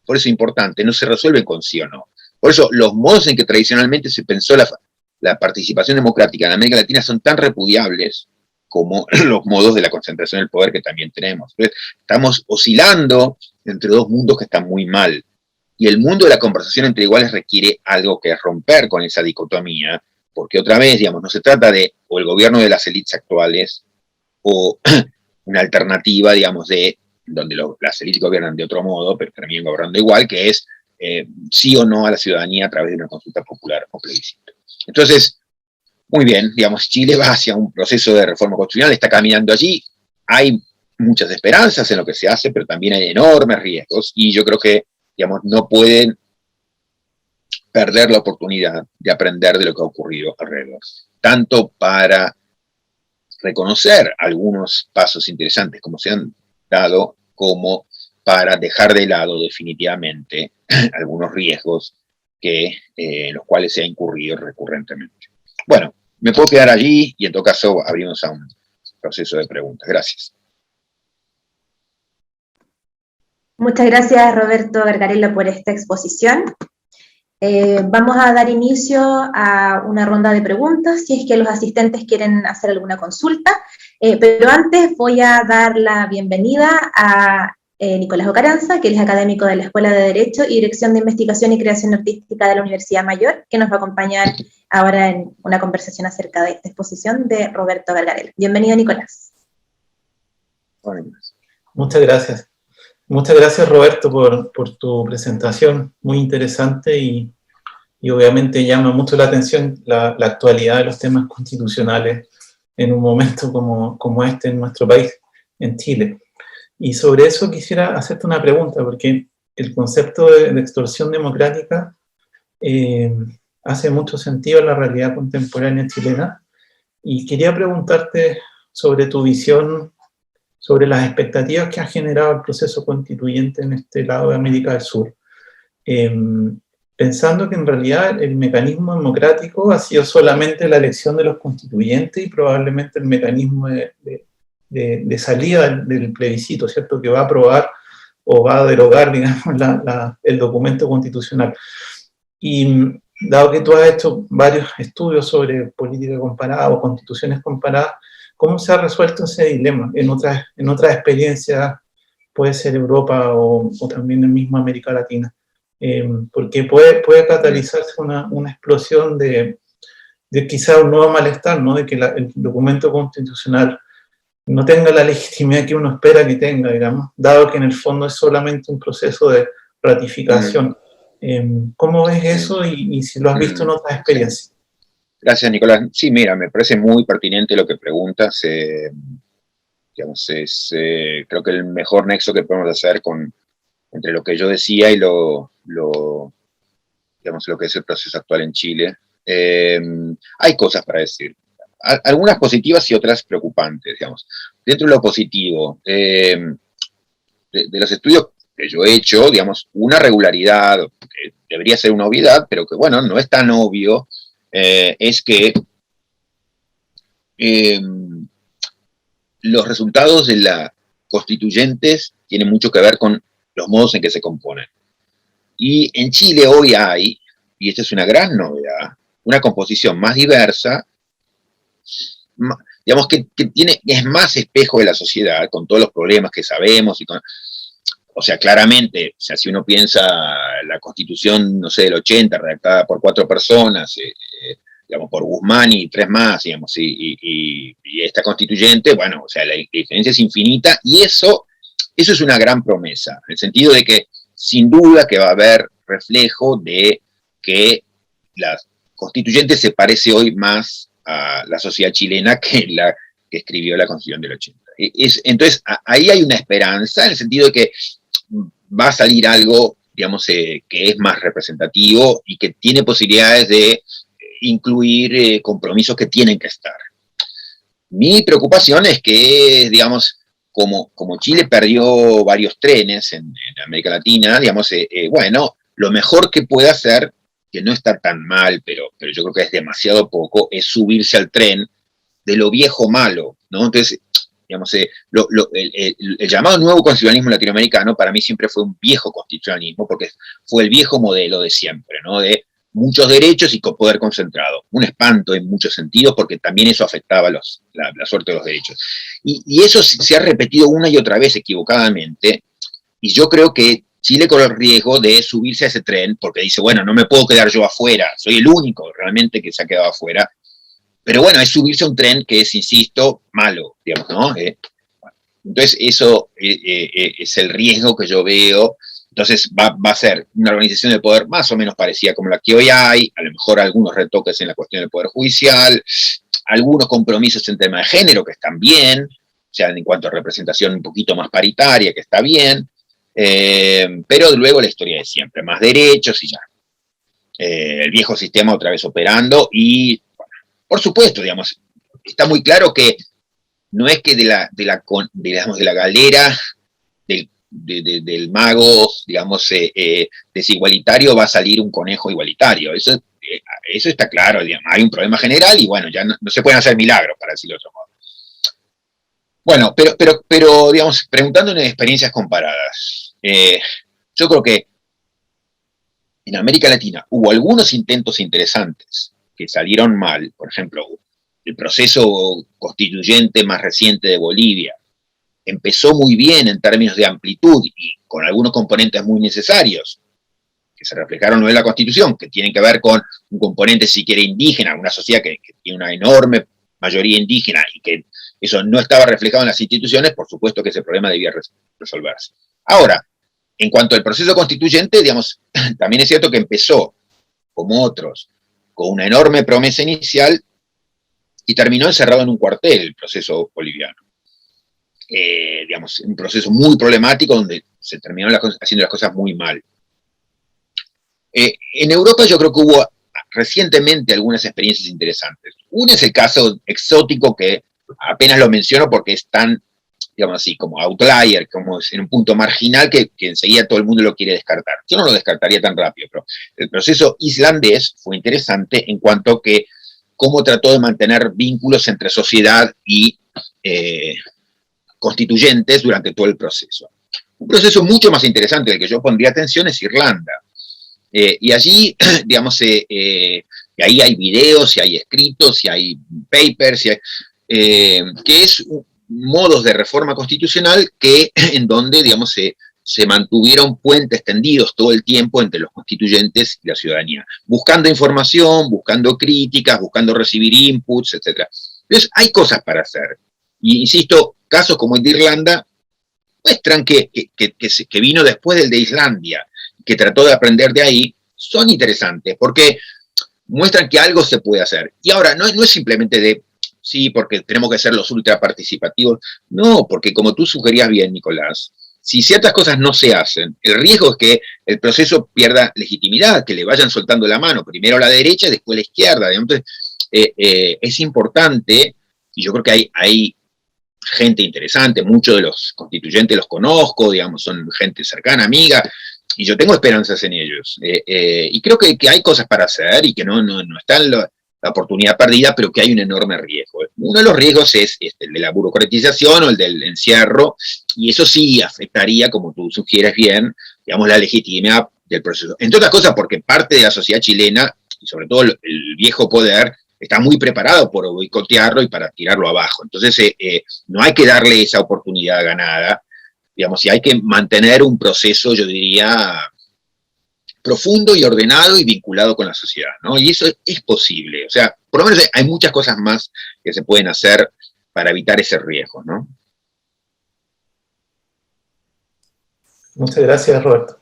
por eso es importante, no se resuelven con sí o no. Por eso, los modos en que tradicionalmente se pensó la participación democrática en América Latina son tan repudiables como los modos de la concentración del poder que también tenemos. Entonces, estamos oscilando entre dos mundos que están muy mal. Y el mundo de la conversación entre iguales requiere algo que romper con esa dicotomía, porque otra vez, digamos, no se trata de o el gobierno de las élites actuales o una alternativa, digamos, de donde las élites gobiernan de otro modo, pero terminan gobernando igual, que es sí o no a la ciudadanía a través de una consulta popular o plebiscito. Entonces, muy bien, digamos, Chile va hacia un proceso de reforma constitucional, está caminando allí, hay muchas esperanzas en lo que se hace, pero también hay enormes riesgos, y yo creo que, digamos, no pueden perder la oportunidad de aprender de lo que ha ocurrido alrededor, tanto para reconocer algunos pasos interesantes como se han dado, como para dejar de lado definitivamente algunos riesgos en los cuales se ha incurrido recurrentemente. Bueno, me puedo quedar allí y en todo caso abrimos a un proceso de preguntas. Gracias. Muchas gracias, Roberto Vergarello, por esta exposición. Vamos a dar inicio a una ronda de preguntas, si es que los asistentes quieren hacer alguna consulta, pero antes voy a dar la bienvenida a Nicolás Ocaranza, que él es académico de la Escuela de Derecho y Dirección de Investigación y Creación Artística de la Universidad Mayor, que nos va a acompañar ahora en una conversación acerca de esta exposición de Roberto Vergarello. Bienvenido, Nicolás. Muchas gracias. Muchas gracias, Roberto, por tu presentación, muy interesante y obviamente llama mucho la atención la actualidad de los temas constitucionales en un momento como este en nuestro país, en Chile. Y sobre eso quisiera hacerte una pregunta, porque el concepto de extorsión democrática hace mucho sentido en la realidad contemporánea chilena, y quería preguntarte sobre tu visión sobre las expectativas que ha generado el proceso constituyente en este lado de América del Sur. Pensando que en realidad el mecanismo democrático ha sido solamente la elección de los constituyentes y probablemente el mecanismo de salida del plebiscito, ¿cierto? Que va a aprobar o va a derogar, digamos, el documento constitucional. Y dado que tú has hecho varios estudios sobre política comparada o constituciones comparadas, ¿cómo se ha resuelto ese dilema en otras experiencias puede ser Europa o también en misma América Latina. Porque puede catalizarse una explosión de quizá un nuevo malestar, ¿no? De que el documento constitucional no tenga la legitimidad que uno espera que tenga, digamos, dado que en el fondo es solamente un proceso de ratificación. ¿Cómo ves eso y si lo has visto en otras experiencias? Gracias, Nicolás. Sí, mira, me parece muy pertinente lo que preguntas. Digamos, creo que el mejor nexo que podemos hacer entre lo que yo decía y digamos, lo que es el proceso actual en Chile. Hay cosas para decir. Algunas positivas y otras preocupantes, digamos. Dentro de lo positivo, de los estudios que yo he hecho, digamos, una regularidad, que debería ser una obviedad, pero que, bueno, no es tan obvio, es que los resultados de las constituyentes tienen mucho que ver con los modos en que se componen. Y en Chile hoy hay, y esta es una gran novedad, una composición más diversa, digamos que es más espejo de la sociedad, con todos los problemas que sabemos, o sea, claramente, o sea, si uno piensa la Constitución, no sé, del 80, redactada por 4 personas, digamos, por Guzmán y 3 más, digamos, y esta constituyente, bueno, o sea, la diferencia es infinita, y eso es una gran promesa, en el sentido de que, sin duda que va a haber reflejo de que la constituyente se parece hoy más a la sociedad chilena que la que escribió la Constitución del 80. Entonces, ahí hay una esperanza, en el sentido de que va a salir algo, digamos, que es más representativo y que tiene posibilidades de incluir compromisos que tienen que estar. Mi preocupación es que, digamos, como Chile perdió varios trenes en América Latina, digamos, bueno, lo mejor que puede hacer, que no está tan mal, pero yo creo que es demasiado poco, es subirse al tren de lo viejo malo, ¿no? Entonces, digamos, el llamado nuevo constitucionalismo latinoamericano para mí siempre fue un viejo constitucionalismo, porque fue el viejo modelo de siempre, ¿no? De muchos derechos y con poder concentrado. Un espanto en muchos sentidos, porque también eso afectaba la suerte de los derechos. Y eso se ha repetido una y otra vez equivocadamente, y yo creo que Chile corre el riesgo de subirse a ese tren, porque dice, bueno, no me puedo quedar yo afuera, soy el único realmente que se ha quedado afuera, pero bueno, es subirse a un tren que es, insisto, malo, digamos, ¿no? Entonces eso es el riesgo que yo veo. Entonces va a ser una organización de poder más o menos parecida como la que hoy hay, a lo mejor algunos retoques en la cuestión del poder judicial, algunos compromisos en tema de género que están bien, o sea, en cuanto a representación un poquito más paritaria, que está bien, pero luego la historia de siempre, más derechos y ya. El viejo sistema otra vez operando y, bueno, por supuesto, digamos, está muy claro que no es que de la galera del mago, digamos, desigualitario va a salir un conejo igualitario. Eso está claro, digamos. Hay un problema general y bueno, ya no se pueden hacer milagros, para decirlo de otro modo. Bueno, pero digamos, preguntando en experiencias comparadas, yo creo que en América Latina hubo algunos intentos interesantes que salieron mal, por ejemplo, el proceso constituyente más reciente de Bolivia empezó muy bien en términos de amplitud y con algunos componentes muy necesarios, que se reflejaron en la Constitución, que tienen que ver con un componente, si quiere, indígena, una sociedad que tiene una enorme mayoría indígena y que eso no estaba reflejado en las instituciones, por supuesto que ese problema debía resolverse. Ahora, en cuanto al proceso constituyente, digamos, también es cierto que empezó, como otros, con una enorme promesa inicial y terminó encerrado en un cuartel el proceso boliviano. Digamos, un proceso muy problemático donde se terminaron haciendo las cosas muy mal. En Europa yo creo que hubo recientemente algunas experiencias interesantes. Uno es el caso exótico que apenas lo menciono porque es tan, digamos así, como outlier, como en un punto marginal que enseguida todo el mundo lo quiere descartar. Yo no lo descartaría tan rápido, pero el proceso islandés fue interesante en cuanto a que cómo trató de mantener vínculos entre sociedad y constituyentes durante todo el proceso. Un proceso mucho más interesante del que yo pondría atención es Irlanda. Y allí, digamos, y ahí hay videos, y hay escritos, y hay papers, que es modos de reforma constitucional en donde, digamos, se mantuvieron puentes tendidos todo el tiempo entre los constituyentes y la ciudadanía, buscando información, buscando críticas, buscando recibir inputs, etc. Entonces, hay cosas para hacer. Y, insisto, casos como el de Irlanda muestran que vino después del de Islandia, que trató de aprender de ahí, son interesantes, porque muestran que algo se puede hacer. Y ahora, no es simplemente de, sí, porque tenemos que ser los ultra participativos, no, porque como tú sugerías bien, Nicolás, si ciertas cosas no se hacen, el riesgo es que el proceso pierda legitimidad, que le vayan soltando la mano, primero la derecha y después la izquierda. Entonces, es importante, y yo creo que hay gente interesante, muchos de los constituyentes los conozco, digamos, son gente cercana, amiga, y yo tengo esperanzas en ellos. Y creo que hay cosas para hacer y que no está la oportunidad perdida, pero que hay un enorme riesgo. Uno de los riesgos es el de la burocratización o el del encierro, y eso sí afectaría, como tú sugieres bien, digamos, la legitimidad del proceso. Entre otras cosas porque parte de la sociedad chilena, y sobre todo el viejo poder, está muy preparado por boicotearlo y para tirarlo abajo. Entonces, no hay que darle esa oportunidad ganada, digamos, y hay que mantener un proceso, yo diría, profundo y ordenado y vinculado con la sociedad, ¿no? Y eso es posible. O sea, por lo menos hay muchas cosas más que se pueden hacer para evitar ese riesgo, ¿no? Muchas gracias, Roberto.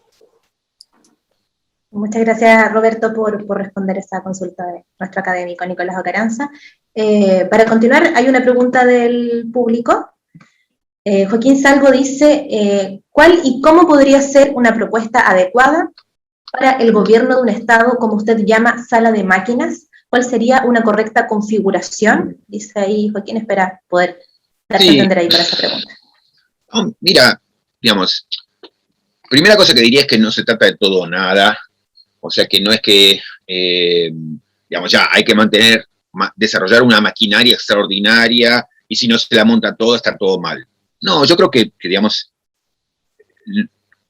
Muchas gracias, Roberto, por responder esa consulta de nuestro académico Nicolás Ocaranza. Para continuar, hay una pregunta del público. Joaquín Salvo dice, ¿cuál y cómo podría ser una propuesta adecuada para el gobierno de un Estado, como usted llama, sala de máquinas? ¿Cuál sería una correcta configuración? Dice ahí Joaquín, espera poder darse a entender ahí para esa pregunta. Mira, digamos, primera cosa que diría es que no se trata de todo o nada. O sea, que no es que, digamos, ya hay que desarrollar una maquinaria extraordinaria y si no se la monta todo, está todo mal. No, yo creo que digamos,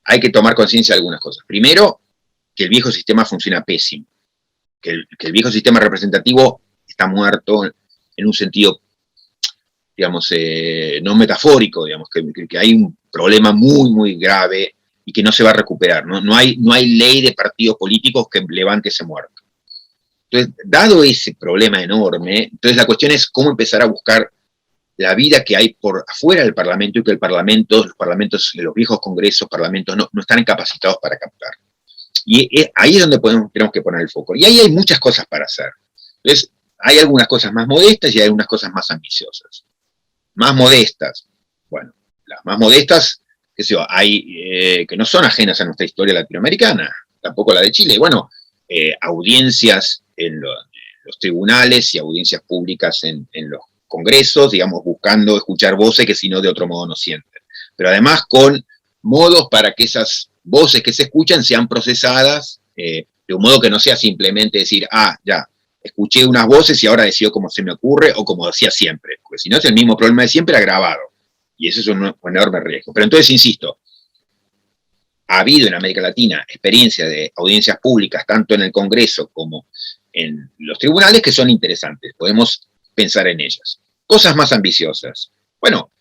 hay que tomar conciencia de algunas cosas. Primero, que el viejo sistema funciona pésimo. Que el viejo sistema representativo está muerto en un sentido, digamos, no metafórico, digamos, que hay un problema muy, muy grave y que no se va a recuperar. No hay ley de partidos políticos que levante ese muerto. Entonces, dado ese problema enorme, entonces la cuestión es cómo empezar a buscar la vida que hay por afuera del Parlamento y que los parlamentos, los viejos congresos, parlamentos, no están capacitados para captar. Y ahí es donde tenemos que poner el foco. Y ahí hay muchas cosas para hacer. Entonces, hay algunas cosas más modestas y hay algunas cosas más ambiciosas. Más modestas. Bueno, las más modestas, hay que no son ajenas a nuestra historia latinoamericana, tampoco la de Chile. Bueno, audiencias en los tribunales y audiencias públicas en los congresos, digamos, buscando escuchar voces que si no de otro modo no sienten. Pero además con modos para que esas voces que se escuchan sean procesadas de un modo que no sea simplemente decir, ya, escuché unas voces y ahora decido como se me ocurre o como decía siempre, porque si no es el mismo problema de siempre agravado. Y eso es un enorme riesgo. Pero entonces, insisto, ha habido en América Latina experiencias de audiencias públicas, tanto en el Congreso como en los tribunales, que son interesantes. Podemos pensar en ellas. Cosas más ambiciosas. Bueno,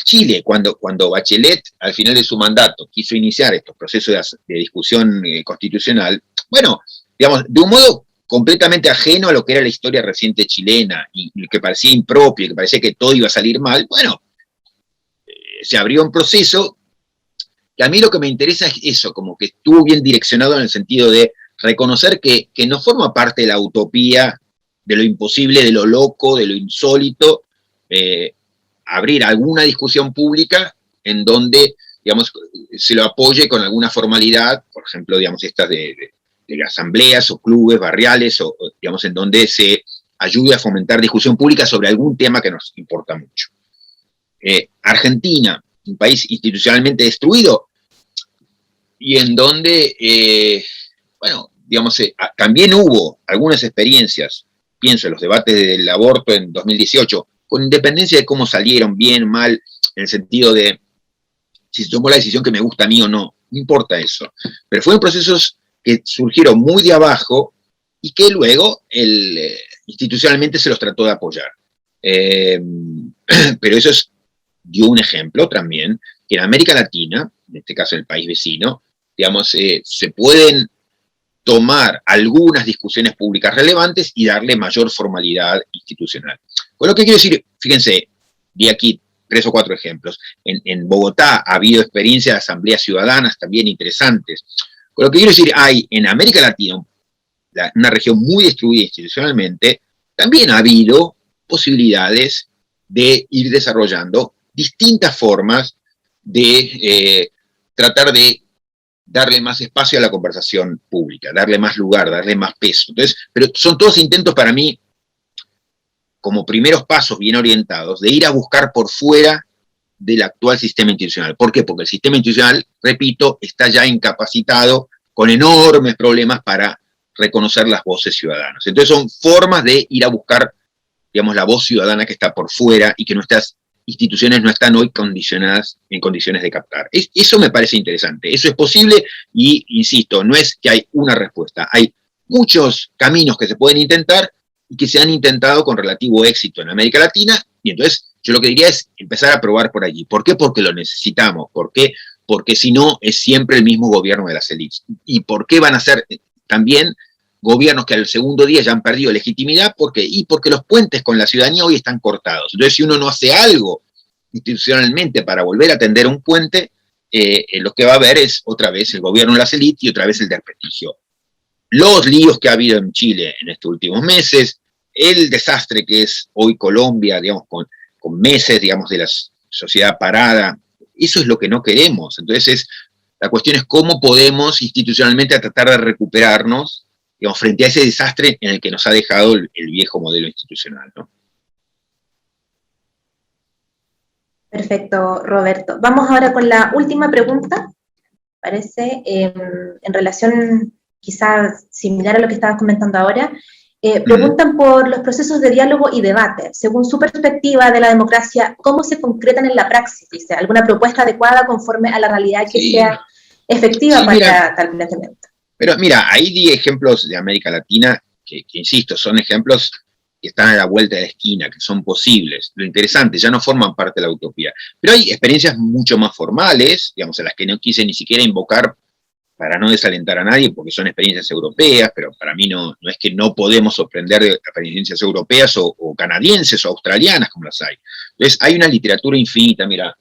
Chile, cuando Bachelet, al final de su mandato, quiso iniciar estos procesos de discusión constitucional, bueno, digamos, de un modo completamente ajeno a lo que era la historia reciente chilena y que parecía impropio, y que parecía que todo iba a salir mal, bueno, se abrió un proceso que a mí lo que me interesa es eso, como que estuvo bien direccionado en el sentido de reconocer que no forma parte de la utopía, de lo imposible, de lo loco, de lo insólito, abrir alguna discusión pública en donde, digamos, se lo apoye con alguna formalidad, por ejemplo, digamos, estas de asambleas o clubes barriales, o, digamos, en donde se ayude a fomentar discusión pública sobre algún tema que nos importa mucho. Argentina, un país institucionalmente destruido, y en donde, bueno, digamos, también hubo algunas experiencias, pienso en los debates del aborto en 2018, con independencia de cómo salieron, bien, mal, en el sentido de si se tomó la decisión que me gusta a mí o no importa eso. Pero fueron procesos que surgieron muy de abajo y que luego institucionalmente se los trató de apoyar. Pero eso dio un ejemplo también, que en América Latina, en este caso en el país vecino, digamos, se pueden tomar algunas discusiones públicas relevantes y darle mayor formalidad institucional. Con lo que quiero decir, fíjense, di aquí 3 o 4 ejemplos. En Bogotá ha habido experiencias de asambleas ciudadanas también interesantes. Con lo que quiero decir, hay en América Latina, una región muy distribuida institucionalmente, también ha habido posibilidades de ir desarrollando distintas formas de tratar de darle más espacio a la conversación pública, darle más lugar, darle más peso. Entonces, pero son todos intentos para mí, como primeros pasos bien orientados, de ir a buscar por fuera del actual sistema institucional. ¿Por qué? Porque el sistema institucional, repito, está ya incapacitado con enormes problemas para reconocer las voces ciudadanas. Entonces son formas de ir a buscar, digamos, la voz ciudadana que está por fuera y que nuestras instituciones no están hoy en condiciones de captar. Eso me parece interesante. Eso es posible y, insisto, no es que hay una respuesta. Hay muchos caminos que se pueden intentar y que se han intentado con relativo éxito en América Latina, y entonces yo lo que diría es empezar a probar por allí. ¿Por qué? Porque lo necesitamos. ¿Por qué? Porque si no, es siempre el mismo gobierno de las élites. ¿Y por qué van a ser también gobiernos que al segundo día ya han perdido legitimidad? ¿Por qué? Y porque los puentes con la ciudadanía hoy están cortados. Entonces, si uno no hace algo institucionalmente para volver a tender un puente, lo que va a haber es otra vez el gobierno de las élites y otra vez el desprestigio. Los líos que ha habido en Chile en estos últimos meses, el desastre que es hoy Colombia, digamos, con meses, digamos, de la sociedad parada, eso es lo que no queremos. Entonces, la cuestión es cómo podemos institucionalmente tratar de recuperarnos, digamos, frente a ese desastre en el que nos ha dejado el viejo modelo institucional, ¿no? Perfecto, Roberto. Vamos ahora con la última pregunta, parece, en relación quizás similar a lo que estabas comentando ahora. Preguntan por los procesos de diálogo y debate. Según su perspectiva de la democracia, ¿cómo se concretan en la praxis? Dice, ¿alguna propuesta adecuada conforme a la realidad que sea efectiva para tal planteamiento? Pero mira, ahí di ejemplos de América Latina que, insisto, son ejemplos que están a la vuelta de la esquina, que son posibles. Lo interesante, ya no forman parte de la utopía. Pero hay experiencias mucho más formales, digamos, a las que no quise ni siquiera invocar para no desalentar a nadie, porque son experiencias europeas, pero para mí no es que no podemos sorprender de experiencias europeas o canadienses o australianas, como las hay. Entonces, hay una literatura infinita, mira,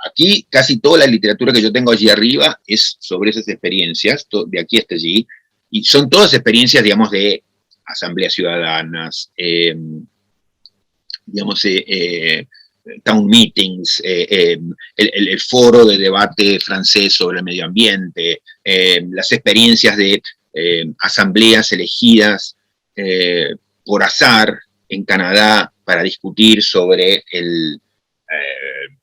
aquí casi toda la literatura que yo tengo allí arriba es sobre esas experiencias, de aquí hasta allí, y son todas experiencias, digamos, de asambleas ciudadanas, digamos, town meetings, el foro de debate francés sobre el medio ambiente, las experiencias de asambleas elegidas por azar en Canadá para discutir sobre el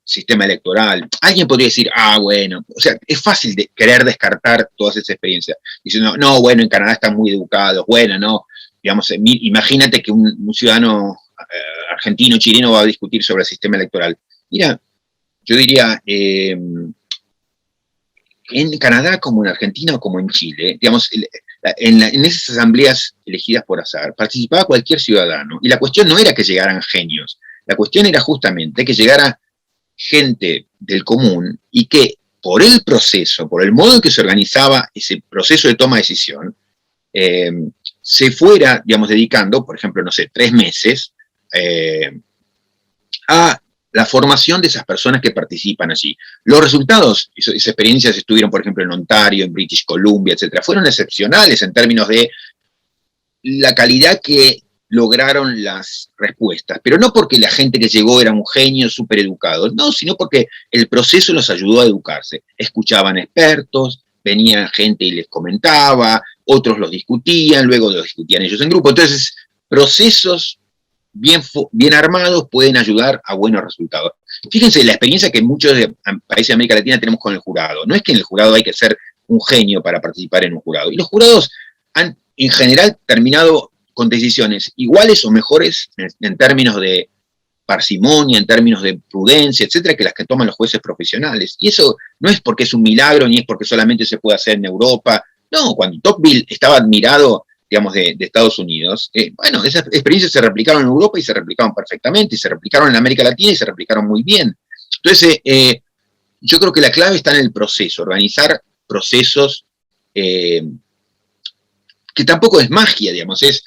sistema electoral. Alguien podría decir, bueno, o sea, es fácil de querer descartar todas esas experiencias. Diciendo, no, bueno, en Canadá están muy educados, bueno, no, digamos, imagínate que un ciudadano argentino, chileno va a discutir sobre el sistema electoral. Mira, yo diría, en Canadá como en Argentina o como en Chile, digamos, en esas asambleas elegidas por azar, participaba cualquier ciudadano, y la cuestión no era que llegaran genios, la cuestión era justamente que llegara gente del común y que por el proceso, por el modo en que se organizaba ese proceso de toma de decisión, se fuera, digamos, dedicando, por ejemplo, no sé, 3 meses a la formación de esas personas que participan allí. Los resultados, esas experiencias estuvieron, por ejemplo, en Ontario, en British Columbia, etcétera, fueron excepcionales en términos de la calidad que lograron las respuestas, pero no porque la gente que llegó era un genio súper educado, no, sino porque el proceso los ayudó a educarse. Escuchaban expertos, venía gente y les comentaba, otros los discutían, luego los discutían ellos en grupo. Entonces, procesos bien armados pueden ayudar a buenos resultados. Fíjense la experiencia que muchos países de América Latina tenemos con el jurado. No es que en el jurado hay que ser un genio para participar en un jurado. Y los jurados han, en general, terminado con decisiones iguales o mejores en términos de parsimonia, en términos de prudencia, etcétera, que las que toman los jueces profesionales. Y eso no es porque es un milagro, ni es porque solamente se puede hacer en Europa. No, cuando Tocqueville estaba admirado digamos, de Estados Unidos, bueno, esas experiencias se replicaron en Europa y se replicaron perfectamente, y se replicaron en América Latina y se replicaron muy bien. Entonces, yo creo que la clave está en el proceso, organizar procesos que tampoco es magia, digamos, es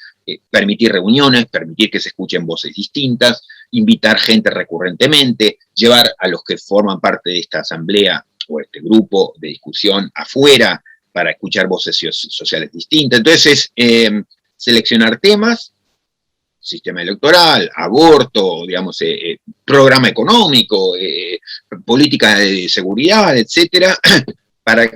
permitir reuniones, permitir que se escuchen voces distintas, invitar gente recurrentemente, llevar a los que forman parte de esta asamblea o este grupo de discusión afuera para escuchar voces sociales distintas. Entonces, seleccionar temas, sistema electoral, aborto, digamos, programa económico, política de seguridad, etcétera, para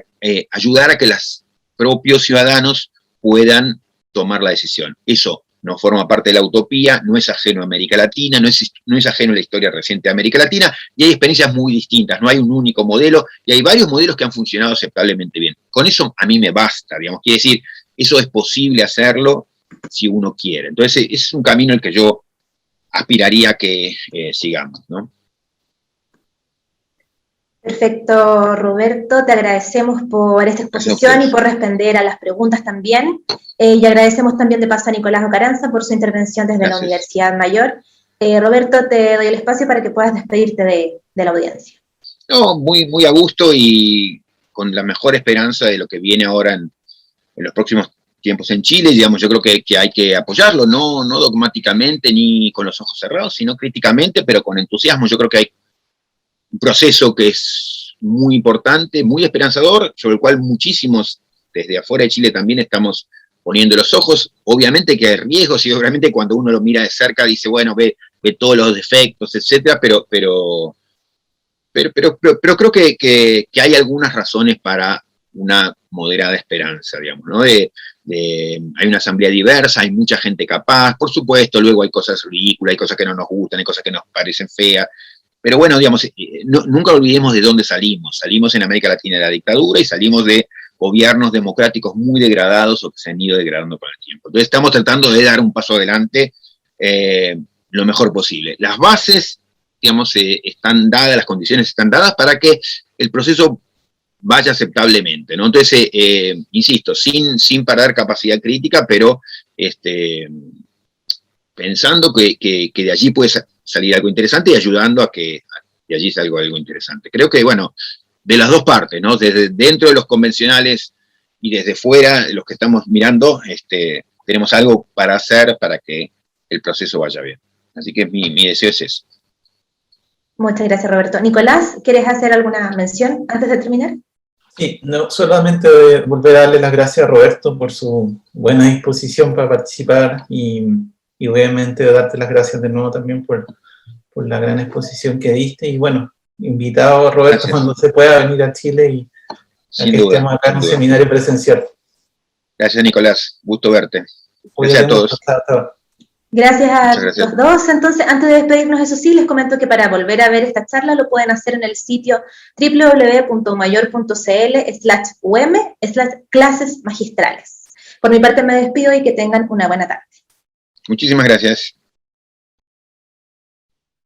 ayudar a que los propios ciudadanos puedan tomar la decisión. Eso no forma parte de la utopía, no es ajeno a América Latina, no es ajeno a la historia reciente de América Latina, y hay experiencias muy distintas, no hay un único modelo, y hay varios modelos que han funcionado aceptablemente bien. Con eso a mí me basta, digamos, quiere decir, eso es posible hacerlo si uno quiere. Entonces, ese es un camino el que yo aspiraría a que sigamos, ¿no? Perfecto, Roberto, te agradecemos por esta exposición y por responder a las preguntas también, y agradecemos también de paso a Nicolás Ocaranza por su intervención desde la Universidad Mayor. Roberto, te doy el espacio para que puedas despedirte de la audiencia. No, muy a gusto y con la mejor esperanza de lo que viene ahora en los próximos tiempos en Chile, digamos, yo creo que hay que apoyarlo, no dogmáticamente ni con los ojos cerrados, sino críticamente, pero con entusiasmo. Yo creo que hay un proceso que es muy importante, muy esperanzador, sobre el cual muchísimos desde afuera de Chile también estamos poniendo los ojos. Obviamente que hay riesgos y obviamente cuando uno lo mira de cerca dice, bueno, ve todos los defectos, etcétera, pero creo que hay algunas razones para una moderada esperanza, digamos, ¿no? Hay una asamblea diversa, hay mucha gente capaz, por supuesto, luego hay cosas ridículas, hay cosas que no nos gustan, hay cosas que nos parecen feas, pero bueno, digamos, nunca olvidemos de dónde salimos. Salimos en América Latina de la dictadura y salimos de gobiernos democráticos muy degradados o que se han ido degradando con el tiempo. Entonces estamos tratando de dar un paso adelante lo mejor posible. Las bases, digamos, están dadas, las condiciones están dadas para que el proceso vaya aceptablemente, ¿no? Entonces, insisto, sin perder capacidad crítica, pero pensando que de allí puede salir algo interesante y ayudando a que de allí salga algo interesante. Creo que, bueno, de las dos partes, ¿no? Desde dentro de los convencionales y desde fuera, los que estamos mirando, tenemos algo para hacer para que el proceso vaya bien. Así que mi deseo es eso. Muchas gracias, Roberto. Nicolás, ¿quieres hacer alguna mención antes de terminar? Sí, no, solamente volver a darle las gracias a Roberto por su buena disposición para participar y obviamente darte las gracias de nuevo también por la gran exposición que diste y bueno, invitado a Roberto gracias. Cuando se pueda venir a Chile y a que estemos acá en un seminario presencial. Gracias, Nicolás, gusto verte. Gracias a todos. Gracias a los dos. Entonces, antes de despedirnos, eso sí, les comento que para volver a ver esta charla lo pueden hacer en el sitio www.mayor.cl/um/clases magistrales. Por mi parte me despido y que tengan una buena tarde. Muchísimas gracias.